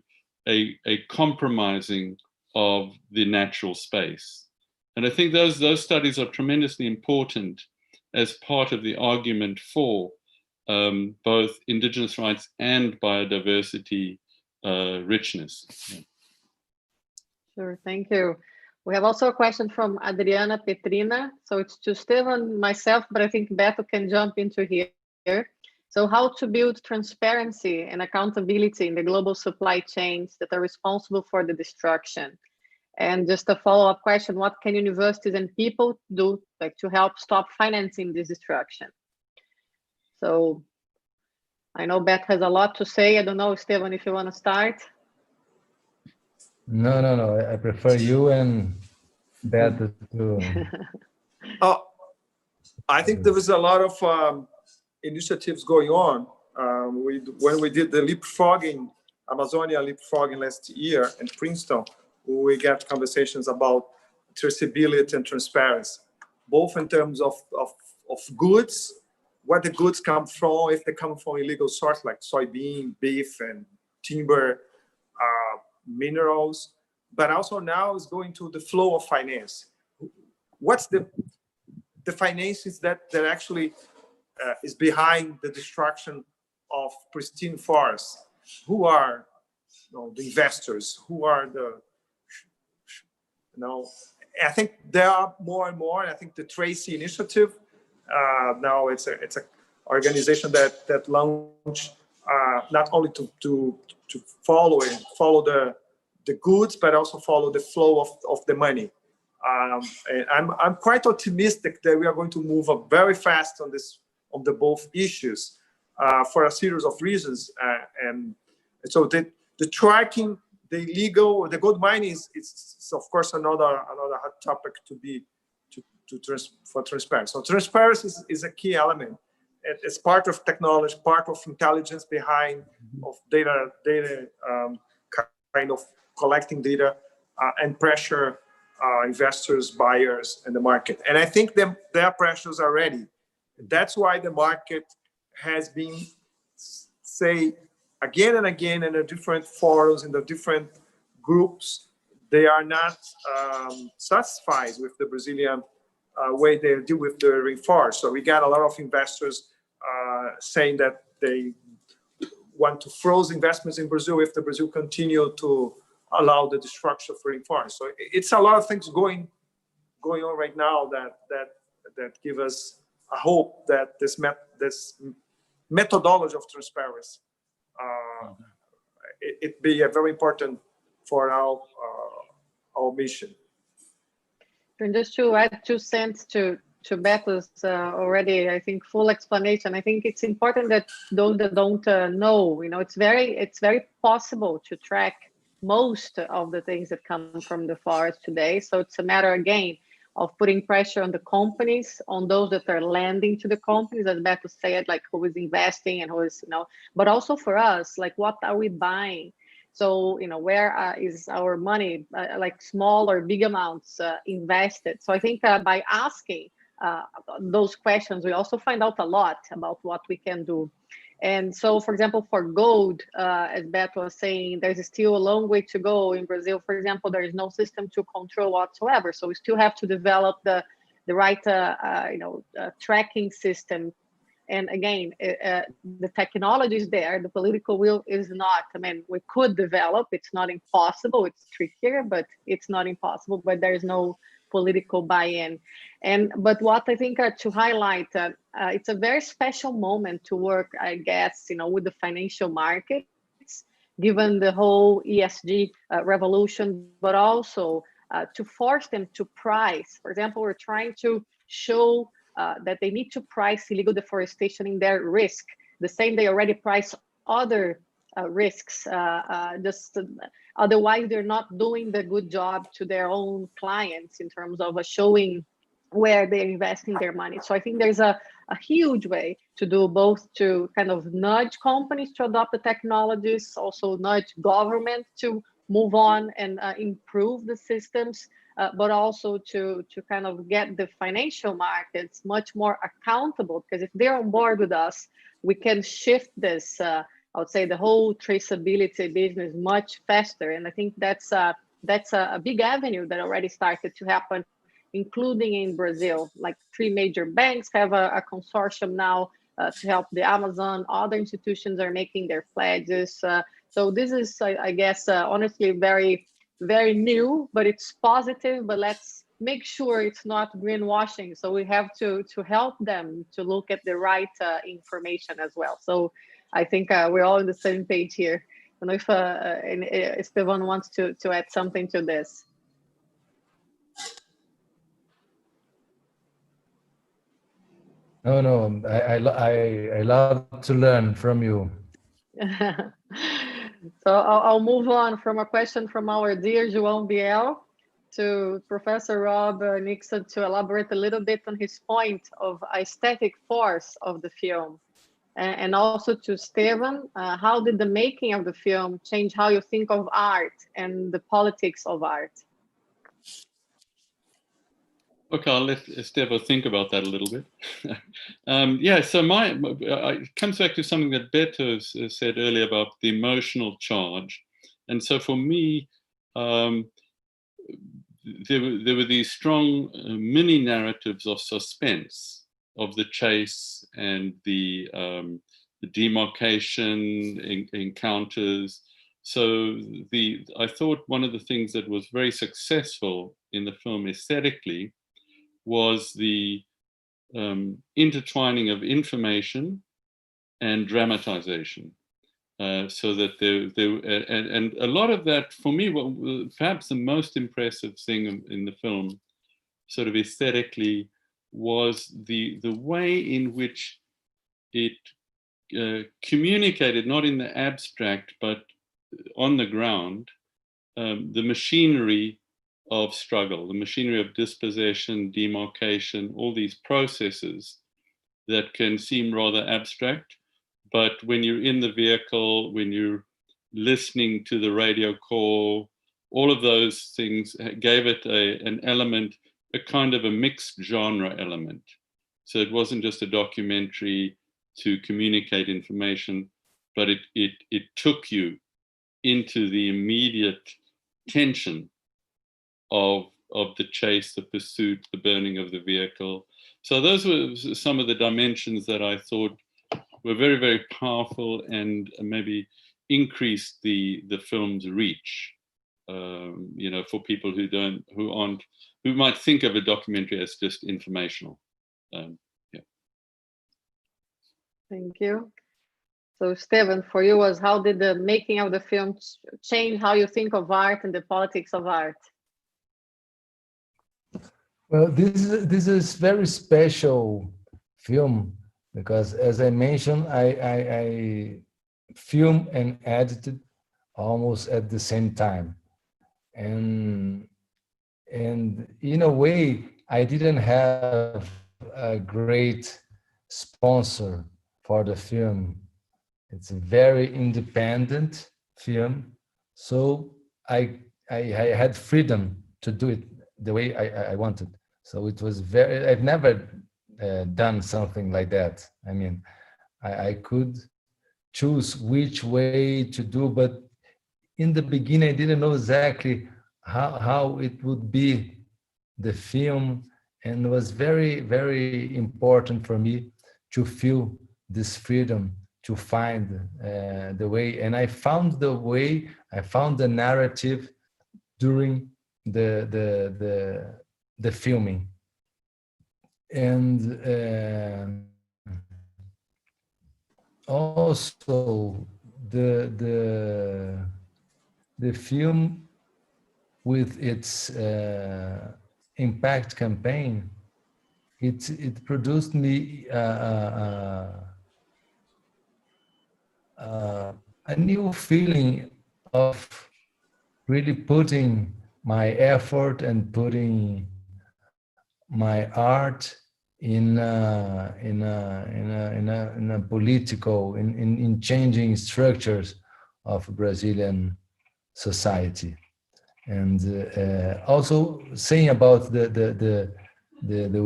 [SPEAKER 13] a compromising of the natural space. And I think those studies are tremendously important as part of the argument for both indigenous rights and biodiversity richness. Yeah.
[SPEAKER 2] Sure, thank you. We have also a question from Adriana Petrina. So it's to Estêvão, myself, but I think Beto can jump into here. So how to build transparency and accountability in the global supply chains that are responsible for the destruction? And just a follow-up question, what can universities and people do to help stop financing this destruction? So I know Beto has a lot to say. I don't know, Estêvão, if you want to start.
[SPEAKER 12] No. I prefer you and Beto to.
[SPEAKER 14] I think there was a lot of initiatives going on. When we did the leapfrogging, Amazonia leapfrogging last year in Princeton, we got conversations about traceability and transparency, both in terms of goods, where the goods come from, if they come from illegal sources like soybean, beef, and timber, minerals, but also now is going to the flow of finance. What's the finances that actually is behind the destruction of pristine forests? Who are the investors? Who are the I think there are more and more. I think the Tracy Initiative now it's an organization that launched not only to follow the goods, but also follow the flow of the money. And I'm quite optimistic that we are going to move up very fast on the both issues for a series of reasons. And so the tracking, the illegal, the gold mining is of course another hot topic for transparency. So transparency is a key element. It's part of technology, part of intelligence behind of data kind of collecting data and pressure investors, buyers, and the market. And I think their pressures are ready. That's why the market has been, say, again and again in the different forums, in the different groups, they are not satisfied with the Brazilian way they deal with the rainforest. So we got a lot of investors saying that they want to freeze investments in Brazil if the Brazil continue to allow the destruction of rainforest. So it's a lot of things going on right now that give us a hope that this methodology of transparency it be a very important for our mission.
[SPEAKER 2] And just to add 2 cents to Beto's already, I think, full explanation. I think it's important that those that don't know, it's very possible to track most of the things that come from the forest today. So it's a matter, again, of putting pressure on the companies, on those that are lending to the companies, as Beto said, like who is investing and who is, but also for us, like what are we buying? So, where is our money, like small or big amounts invested? So I think by asking those questions, we also find out a lot about what we can do. And so, for example, for gold, as Beto was saying, there's still a long way to go in Brazil. For example, there is no system to control whatsoever. So we still have to develop the right, tracking system. And again, the technology is there. The political will is not. I mean, we could develop. It's not impossible. It's trickier, but it's not impossible. But there is no political buy-in. But what I think to highlight, it's a very special moment to work, I guess, with the financial markets, given the whole ESG revolution, but also to force them to price. For example, we're trying to show that they need to price illegal deforestation in their risk, the same they already price other risks. Otherwise, they're not doing the good job to their own clients in terms of showing where they're investing their money. So I think there's a huge way to do both, to kind of nudge companies to adopt the technologies, also nudge government to move on and improve the systems, but also to kind of get the financial markets much more accountable, because if they're on board with us, we can shift this, I would say, the whole traceability business much faster. And I think that's a big avenue that already started to happen, including in Brazil. Like 3 major banks have a consortium now to help the Amazon. Other institutions are making their pledges. So this is, I guess, honestly, very, very new, but it's positive. But let's make sure it's not greenwashing. So we have to help them to look at the right information as well. So I think we're all on the same page here. I don't know if Estêvão wants to add something to this.
[SPEAKER 12] No, I love to learn from you.
[SPEAKER 2] So I'll move on from a question from our dear João Biel to Professor Rob Nixon to elaborate a little bit on his point of aesthetic force of the film. And also to Estêvão, how did the making of the film change how you think of art and the politics of art?
[SPEAKER 13] Okay, I'll let Estêvão think about that a little bit. Yeah, so it comes back to something that Beto said earlier about the emotional charge. And so for me, there were these strong mini narratives of suspense, of the chase and the demarcation encounters. So I thought one of the things that was very successful in the film aesthetically was the intertwining of information and dramatization. So that and a lot of that, for me, perhaps the most impressive thing in the film, sort of aesthetically, was the way in which it communicated, not in the abstract, but on the ground, the machinery of struggle, the machinery of dispossession, demarcation, all these processes that can seem rather abstract. But when you're in the vehicle, when you're listening to the radio call, all of those things gave it an element, a kind of a mixed genre element. So it wasn't just a documentary to communicate information, but it took you into the immediate tension of the chase, the pursuit, the burning of the vehicle. So those were some of the dimensions that I thought were very, very powerful and maybe increased the film's reach. For people who might think of a documentary as just informational. Yeah.
[SPEAKER 2] Thank you. So Estêvão, for you, how did the making of the film change how you think of art and the politics of art?
[SPEAKER 12] Well, this is very special film because, as I mentioned, I film and edited almost at the same time, and in a way, I didn't have a great sponsor for the film. It's a very independent film, so I had freedom to do it the way I wanted. So it was I've never done something like that. I mean, I could choose which way to do, but in the beginning, I didn't know exactly how it would be, the film, and it was very, very important for me to feel this freedom to find the way. And I found the way, I found the narrative during the the filming. And also the film with its impact campaign, it produced me a new feeling of really putting my effort and putting my art in political, in changing structures of Brazilian society. And also saying about the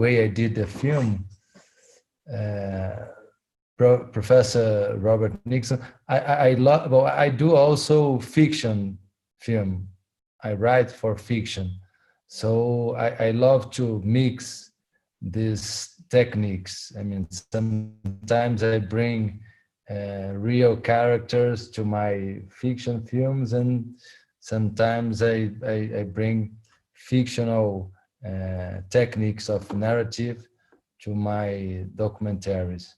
[SPEAKER 12] way I did the film, Professor Robert Nixon, I love. Well, I do also fiction film. I write for fiction, so I love to mix these techniques. I mean, sometimes I bring real characters to my fiction films, and sometimes I bring fictional techniques of narrative to my documentaries.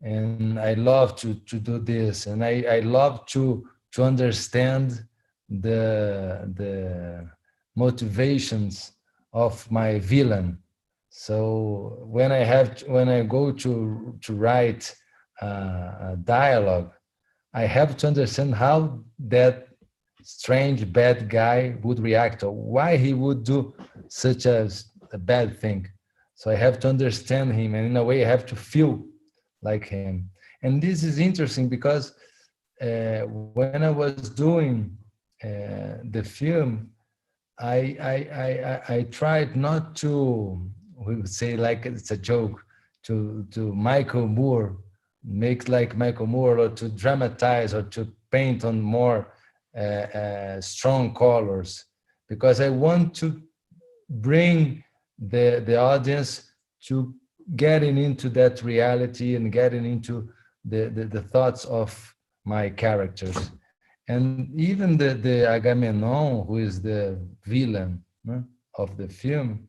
[SPEAKER 12] And I love to do this, and I love to understand the motivations of my villain. So when I go to write a dialogue, I have to understand how that strange bad guy would react, or why he would do such a bad thing. So I have to understand him, and in a way I have to feel like him. And this is interesting because when I was doing the film, I tried not to, we would say like it's a joke, to Michael Moore, make like Michael Moore, or to dramatize or to paint on more strong colors, because I want to bring the audience to getting into that reality and getting into the thoughts of my characters. And even the Agamemnon, who is the villain of the film,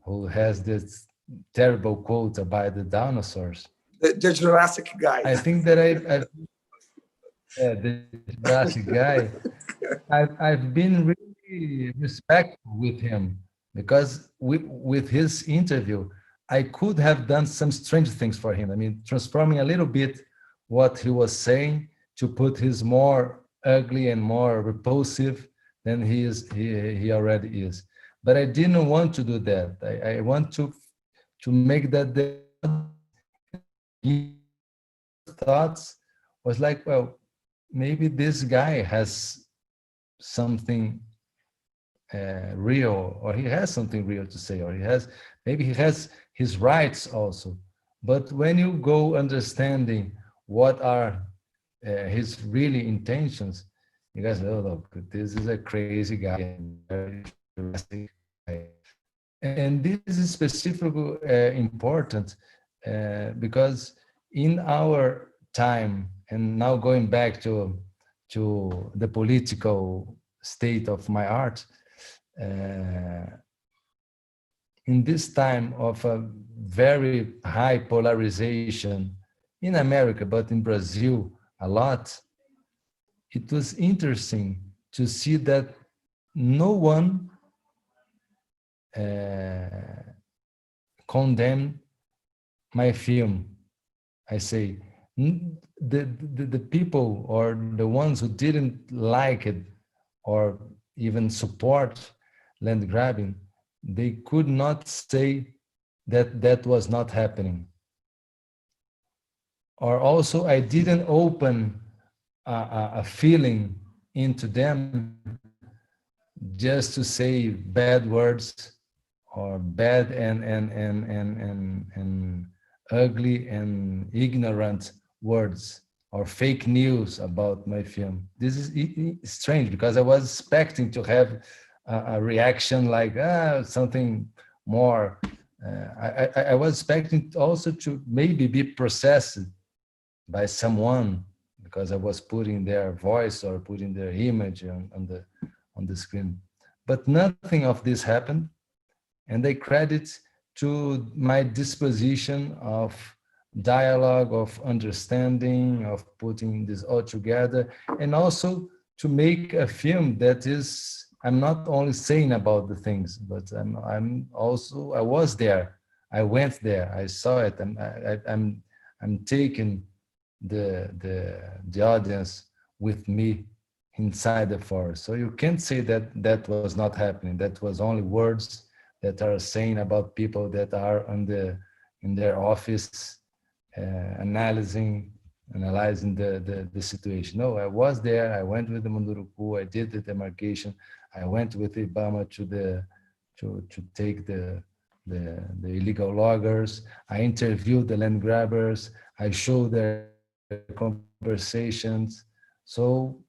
[SPEAKER 12] who has this terrible quote about the dinosaurs.
[SPEAKER 14] The Jurassic guy.
[SPEAKER 12] I think that the Jurassic guy, I've been really respectful with him, because with his interview, I could have done some strange things for him. I mean, transforming a little bit what he was saying to put his more ugly and more repulsive than he already is. But I didn't want to do that. I want to make that the thoughts was like, well, maybe this guy has something real, or he has something real to say, or maybe he has his rights also. But when you go understanding what are his really intentions, you guys know, look, this is a crazy guy, and this is specifically important because in our time, and now going back to the political state of my art, in this time of a very high polarization in America, but in Brazil a lot, it was interesting to see that no one condemned my film. I say, the people, or the ones who didn't like it or even support land grabbing, they could not say that was not happening. Or also, I didn't open a feeling into them just to say bad words, or bad and ugly and ignorant words, or fake news about my film. This is strange, because I was expecting to have a reaction like something more. I was expecting also to maybe be processed by someone, because I was putting their voice or putting their image on the screen. But nothing of this happened. And I credit to my disposition of dialogue, of understanding, of putting this all together, and also to make a film that is, I'm not only saying about the things, but I'm also, I was there, I went there, I saw it, and I'm taking the audience with me inside the forest. So you can't say that that was not happening. That was only words that are saying about people that are in their office analyzing the situation. No, I was there. I went with the Munduruku. I did the demarcation. I went with Ibama to take the illegal loggers. I interviewed the land grabbers. I showed their conversations. So,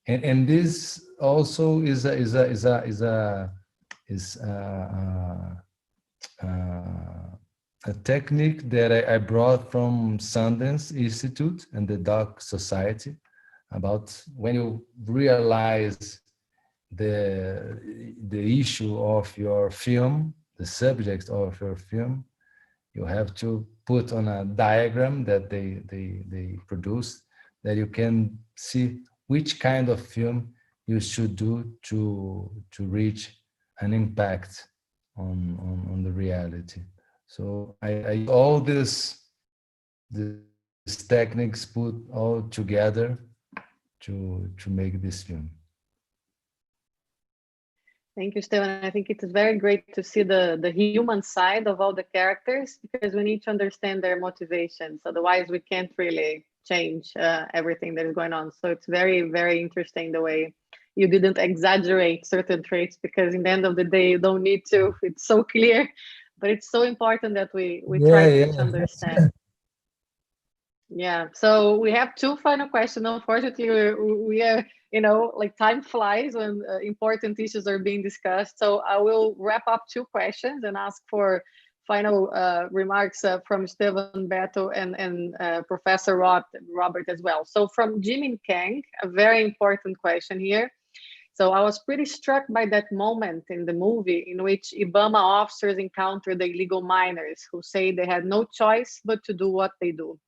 [SPEAKER 12] and this also is a technique that I brought from Sundance Institute and the Doc Society, about when you realize the issue of your film, the subject of your film, you have to put on a diagram that they produce, that you can see which kind of film you should do to reach an impact on the reality. So I all these techniques put all together to make this film.
[SPEAKER 2] Thank you, Estêvão. I think it's very great to see the human side of all the characters, because we need to understand their motivations. Otherwise, we can't really change everything that is going on. So it's very, very interesting the way you didn't exaggerate certain traits, because in the end of the day, you don't need to. It's so clear, but it's so important that we try to understand. Yeah, so we have two final questions. Unfortunately, we are, like time flies when important issues are being discussed. So I will wrap up two questions and ask for final remarks from Estêvão, Beto, and Professor Robert as well. So from Jimin Kang, a very important question here. So I was pretty struck by that moment in the movie in which Ibama officers encounter the illegal miners who say they had no choice but to do what they do,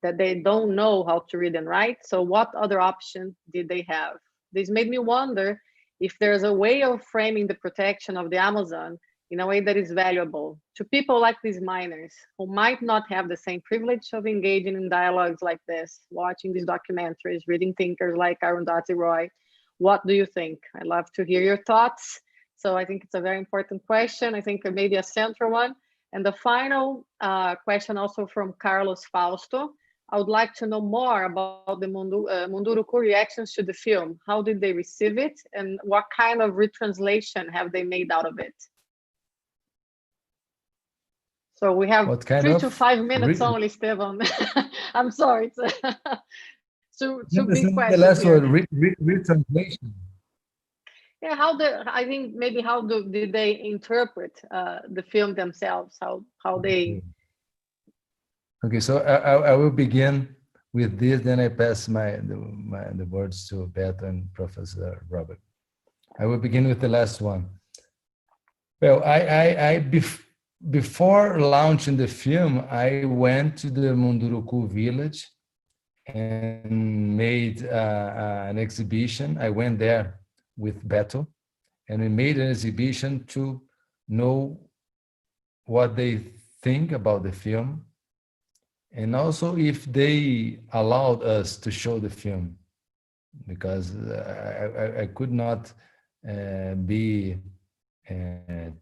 [SPEAKER 2] that they don't know how to read and write. So what other option did they have? This made me wonder if there's a way of framing the protection of the Amazon in a way that is valuable to people like these miners who might not have the same privilege of engaging in dialogues like this, watching these documentaries, reading thinkers like Arundhati Roy. What do you think? I'd love to hear your thoughts. So I think it's a very important question. I think maybe a central one. And the final question also from Carlos Fausto. I would like to know more about the Munduruku reactions to the film. How did they receive it? And what kind of retranslation have they made out of it? So we have 3 to 5 minutes only, Estêvão. I'm sorry. Two big questions.
[SPEAKER 12] The last word, retranslation.
[SPEAKER 2] Yeah, I think maybe how did they interpret the film themselves? How they.
[SPEAKER 12] Okay, so I will begin with this, then I pass the words to Beto and Professor Robert. I will begin with the last one. Well, before launching the film, I went to the Munduruku village and made an exhibition. I went there with Beto, and we made an exhibition to know what they think about the film, and also if they allowed us to show the film, because I could not be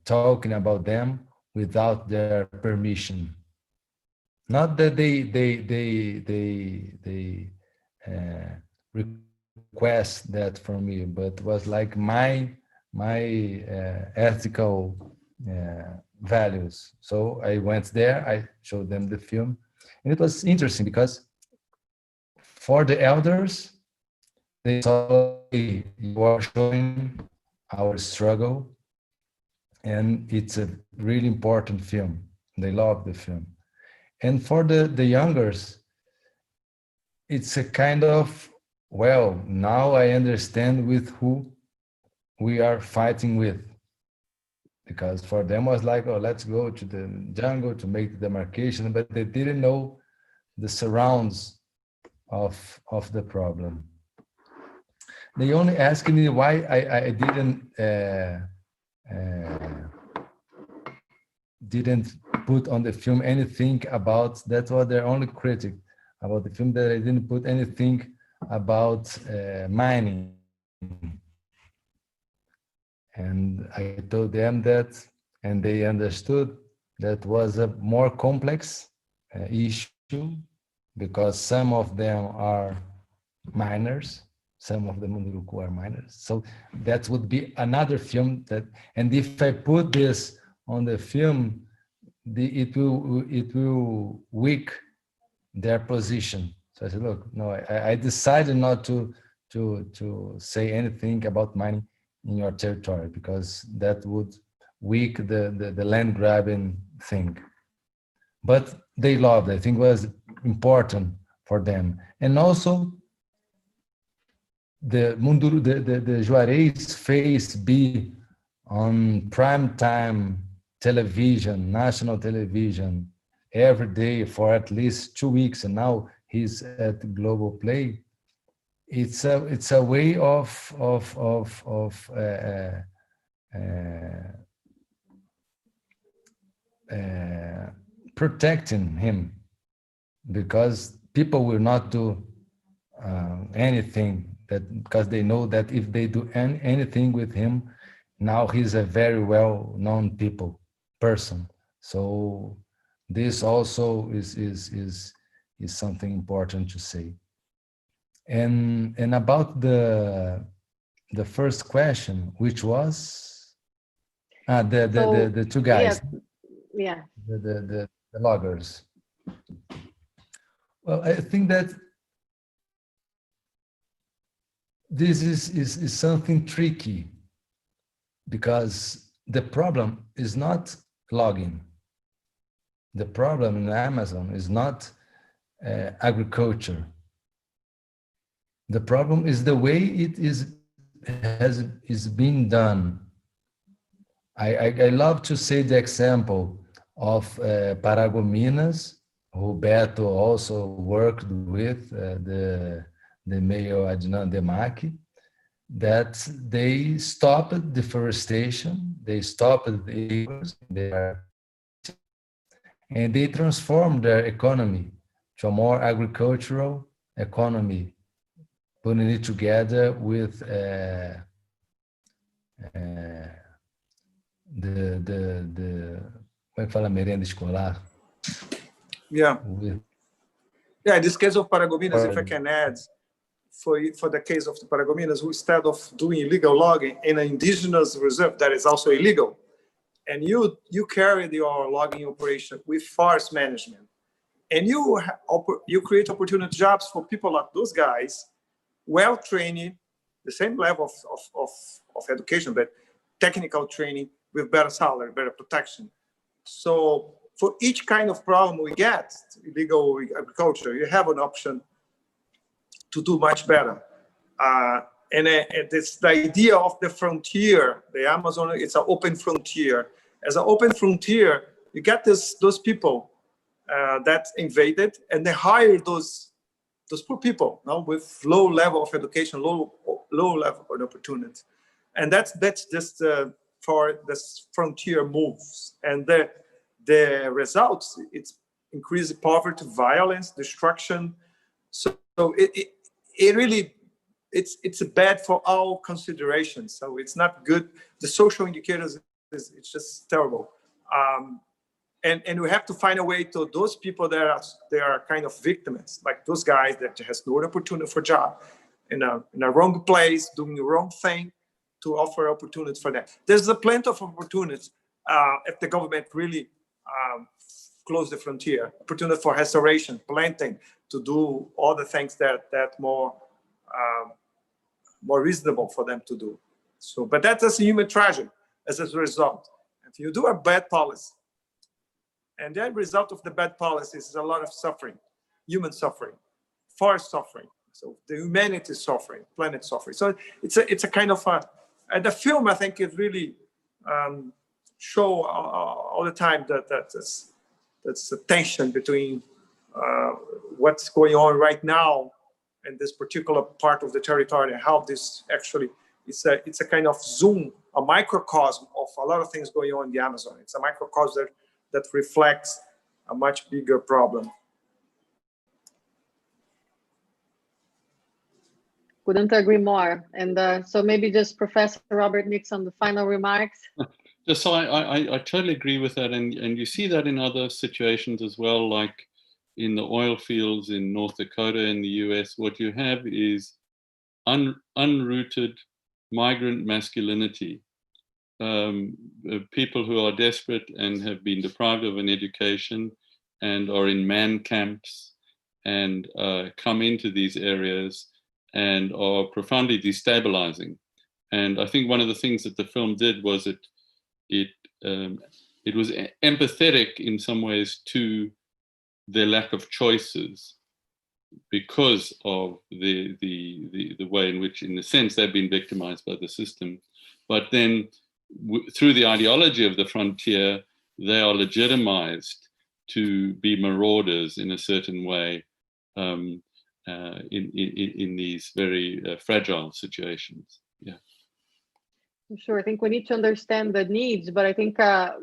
[SPEAKER 12] talking about them without their permission. Not that they request that from me, but was like my ethical values. So I went there, I showed them the film, and it was interesting because for the elders, they saw you are showing our struggle, and it's a really important film. They love the film. And for the youngers, it's a kind of, well, now I understand with who we are fighting with. because for them was like, oh, let's go to the jungle to make the demarcation, but they didn't know the surrounds of the problem. They only asked me why I didn't put on the film anything about, that was their only critic about the film, that I didn't put anything about mining. And I told them that, and they understood that was a more complex issue, because some of them are miners, some of the Munduruku are miners. So that would be another film that, and if I put this on the film, it will weak their position. So I said, look, no, I decided not to say anything about mining in your territory, because that would weak the land grabbing thing. But they loved it. I think it was important for them. And also the Juarez face be on prime time television, national television, every day for at least 2 weeks, and now he's at Global Play. It's a way of protecting him, because people will not do anything, because they know that if they do anything with him, now he's a very well-known person. So this also is something important to say. And about the first question, which was the two guys,
[SPEAKER 2] yeah,
[SPEAKER 12] the loggers. Well, I think that this is something tricky, because the problem is not logging. The problem in the Amazon is not agriculture. The problem is the way it is being done. I love to say the example of Paragominas, who Beto also worked with, the mayor Adnan Demaki, that they stopped deforestation, they stopped the and they transformed their economy to a more agricultural economy, putting it together with the como é que fala, merenda escolar?
[SPEAKER 14] Yeah. Yeah, in this case of Paragominas, if I can add, for the case of the Paragominas, who instead of doing illegal logging in an indigenous reserve that is also illegal, and you carry your logging operation with forest management, and you create opportunity jobs for people like those guys, well trained, the same level of education, but technical training with better salary, better protection. So for each kind of problem we get, illegal agriculture, you have an option to do much better. And it's the idea of the frontier. The Amazon, it's an open frontier. As an open frontier, you get those people that invaded, and they hire those poor people, no, with low level of education, low level of opportunity, and that's just for this frontier moves, and the results, it's increased poverty, violence, destruction. So it really it's bad for all considerations. So it's not good. The social indicators it's just terrible. And we have to find a way to those people that are kind of victims, like those guys that has no opportunity for job, in a wrong place, doing the wrong thing, to offer opportunity for that. There's a plenty of opportunities if the government really close the frontier. Opportunity for restoration, planting, to do all the things that more reasonable for them to do. So, but that's a human tragedy as a result. If you do a bad policy, and the result of the bad policies is a lot of suffering, human suffering, forest suffering, so the humanity suffering, planet suffering. So it's a kind of and the film, I think, is really show all the time that's a tension between what's going on right now in this particular part of the territory, and how this actually it's a kind of zoom, a microcosm of a lot of things going on in the Amazon. It's a microcosm that reflects a much bigger problem.
[SPEAKER 2] Couldn't agree more. And so maybe just Professor Robert Nixon, the final remarks.
[SPEAKER 13] Just so I totally agree with that, and you see that in other situations as well, like in the oil fields in North Dakota in the US. What you have is unrooted migrant masculinity, people who are desperate and have been deprived of an education and are in man camps and come into these areas and are profoundly destabilizing. And I think one of the things that the film did was it was empathetic in some ways to their lack of choices because of the way in which, in a sense, they've been victimized by the system. But then through the ideology of the frontier, they are legitimized to be marauders in a certain way in these very fragile situations. Yeah.
[SPEAKER 2] Sure, I think we need to understand the needs, but I think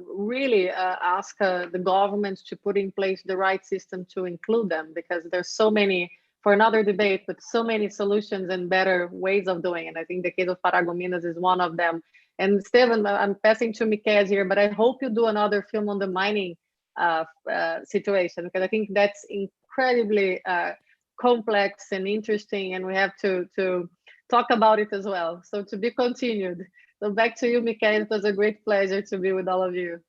[SPEAKER 2] really ask the governments to put in place the right system to include them, because there's so many, for another debate, but so many solutions and better ways of doing it. I think the case of Paragominas is one of them. And Estêvão, I'm passing to Miquel here, but I hope you do another film on the mining situation, because I think that's incredibly complex and interesting, and we have to talk about it as well. So to be continued. So back to you, Miquel. It was a great pleasure to be with all of you.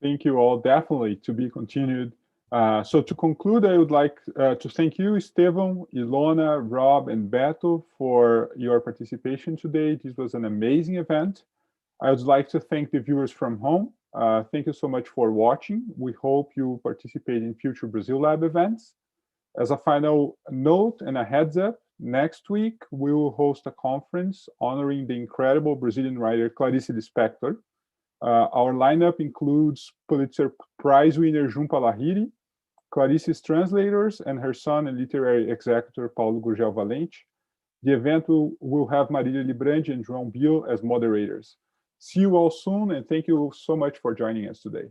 [SPEAKER 1] Thank you all. Definitely to be continued. So to conclude, I would like to thank you, Estêvão, Ilona, Rob, and Beto for your participation today. This was an amazing event. I would like to thank the viewers from home. Thank you so much for watching. We hope you participate in future Brazil Lab events. As a final note and a heads up, next week we will host a conference honoring the incredible Brazilian writer Clarice Lispector. Our lineup includes Pulitzer Prize winner Jhumpa Lahiri, Clarice's translators, and her son and literary executor Paulo Gurgel Valente. The event will have Marília Librandi and João Bill as moderators. See you all soon, and thank you so much for joining us today.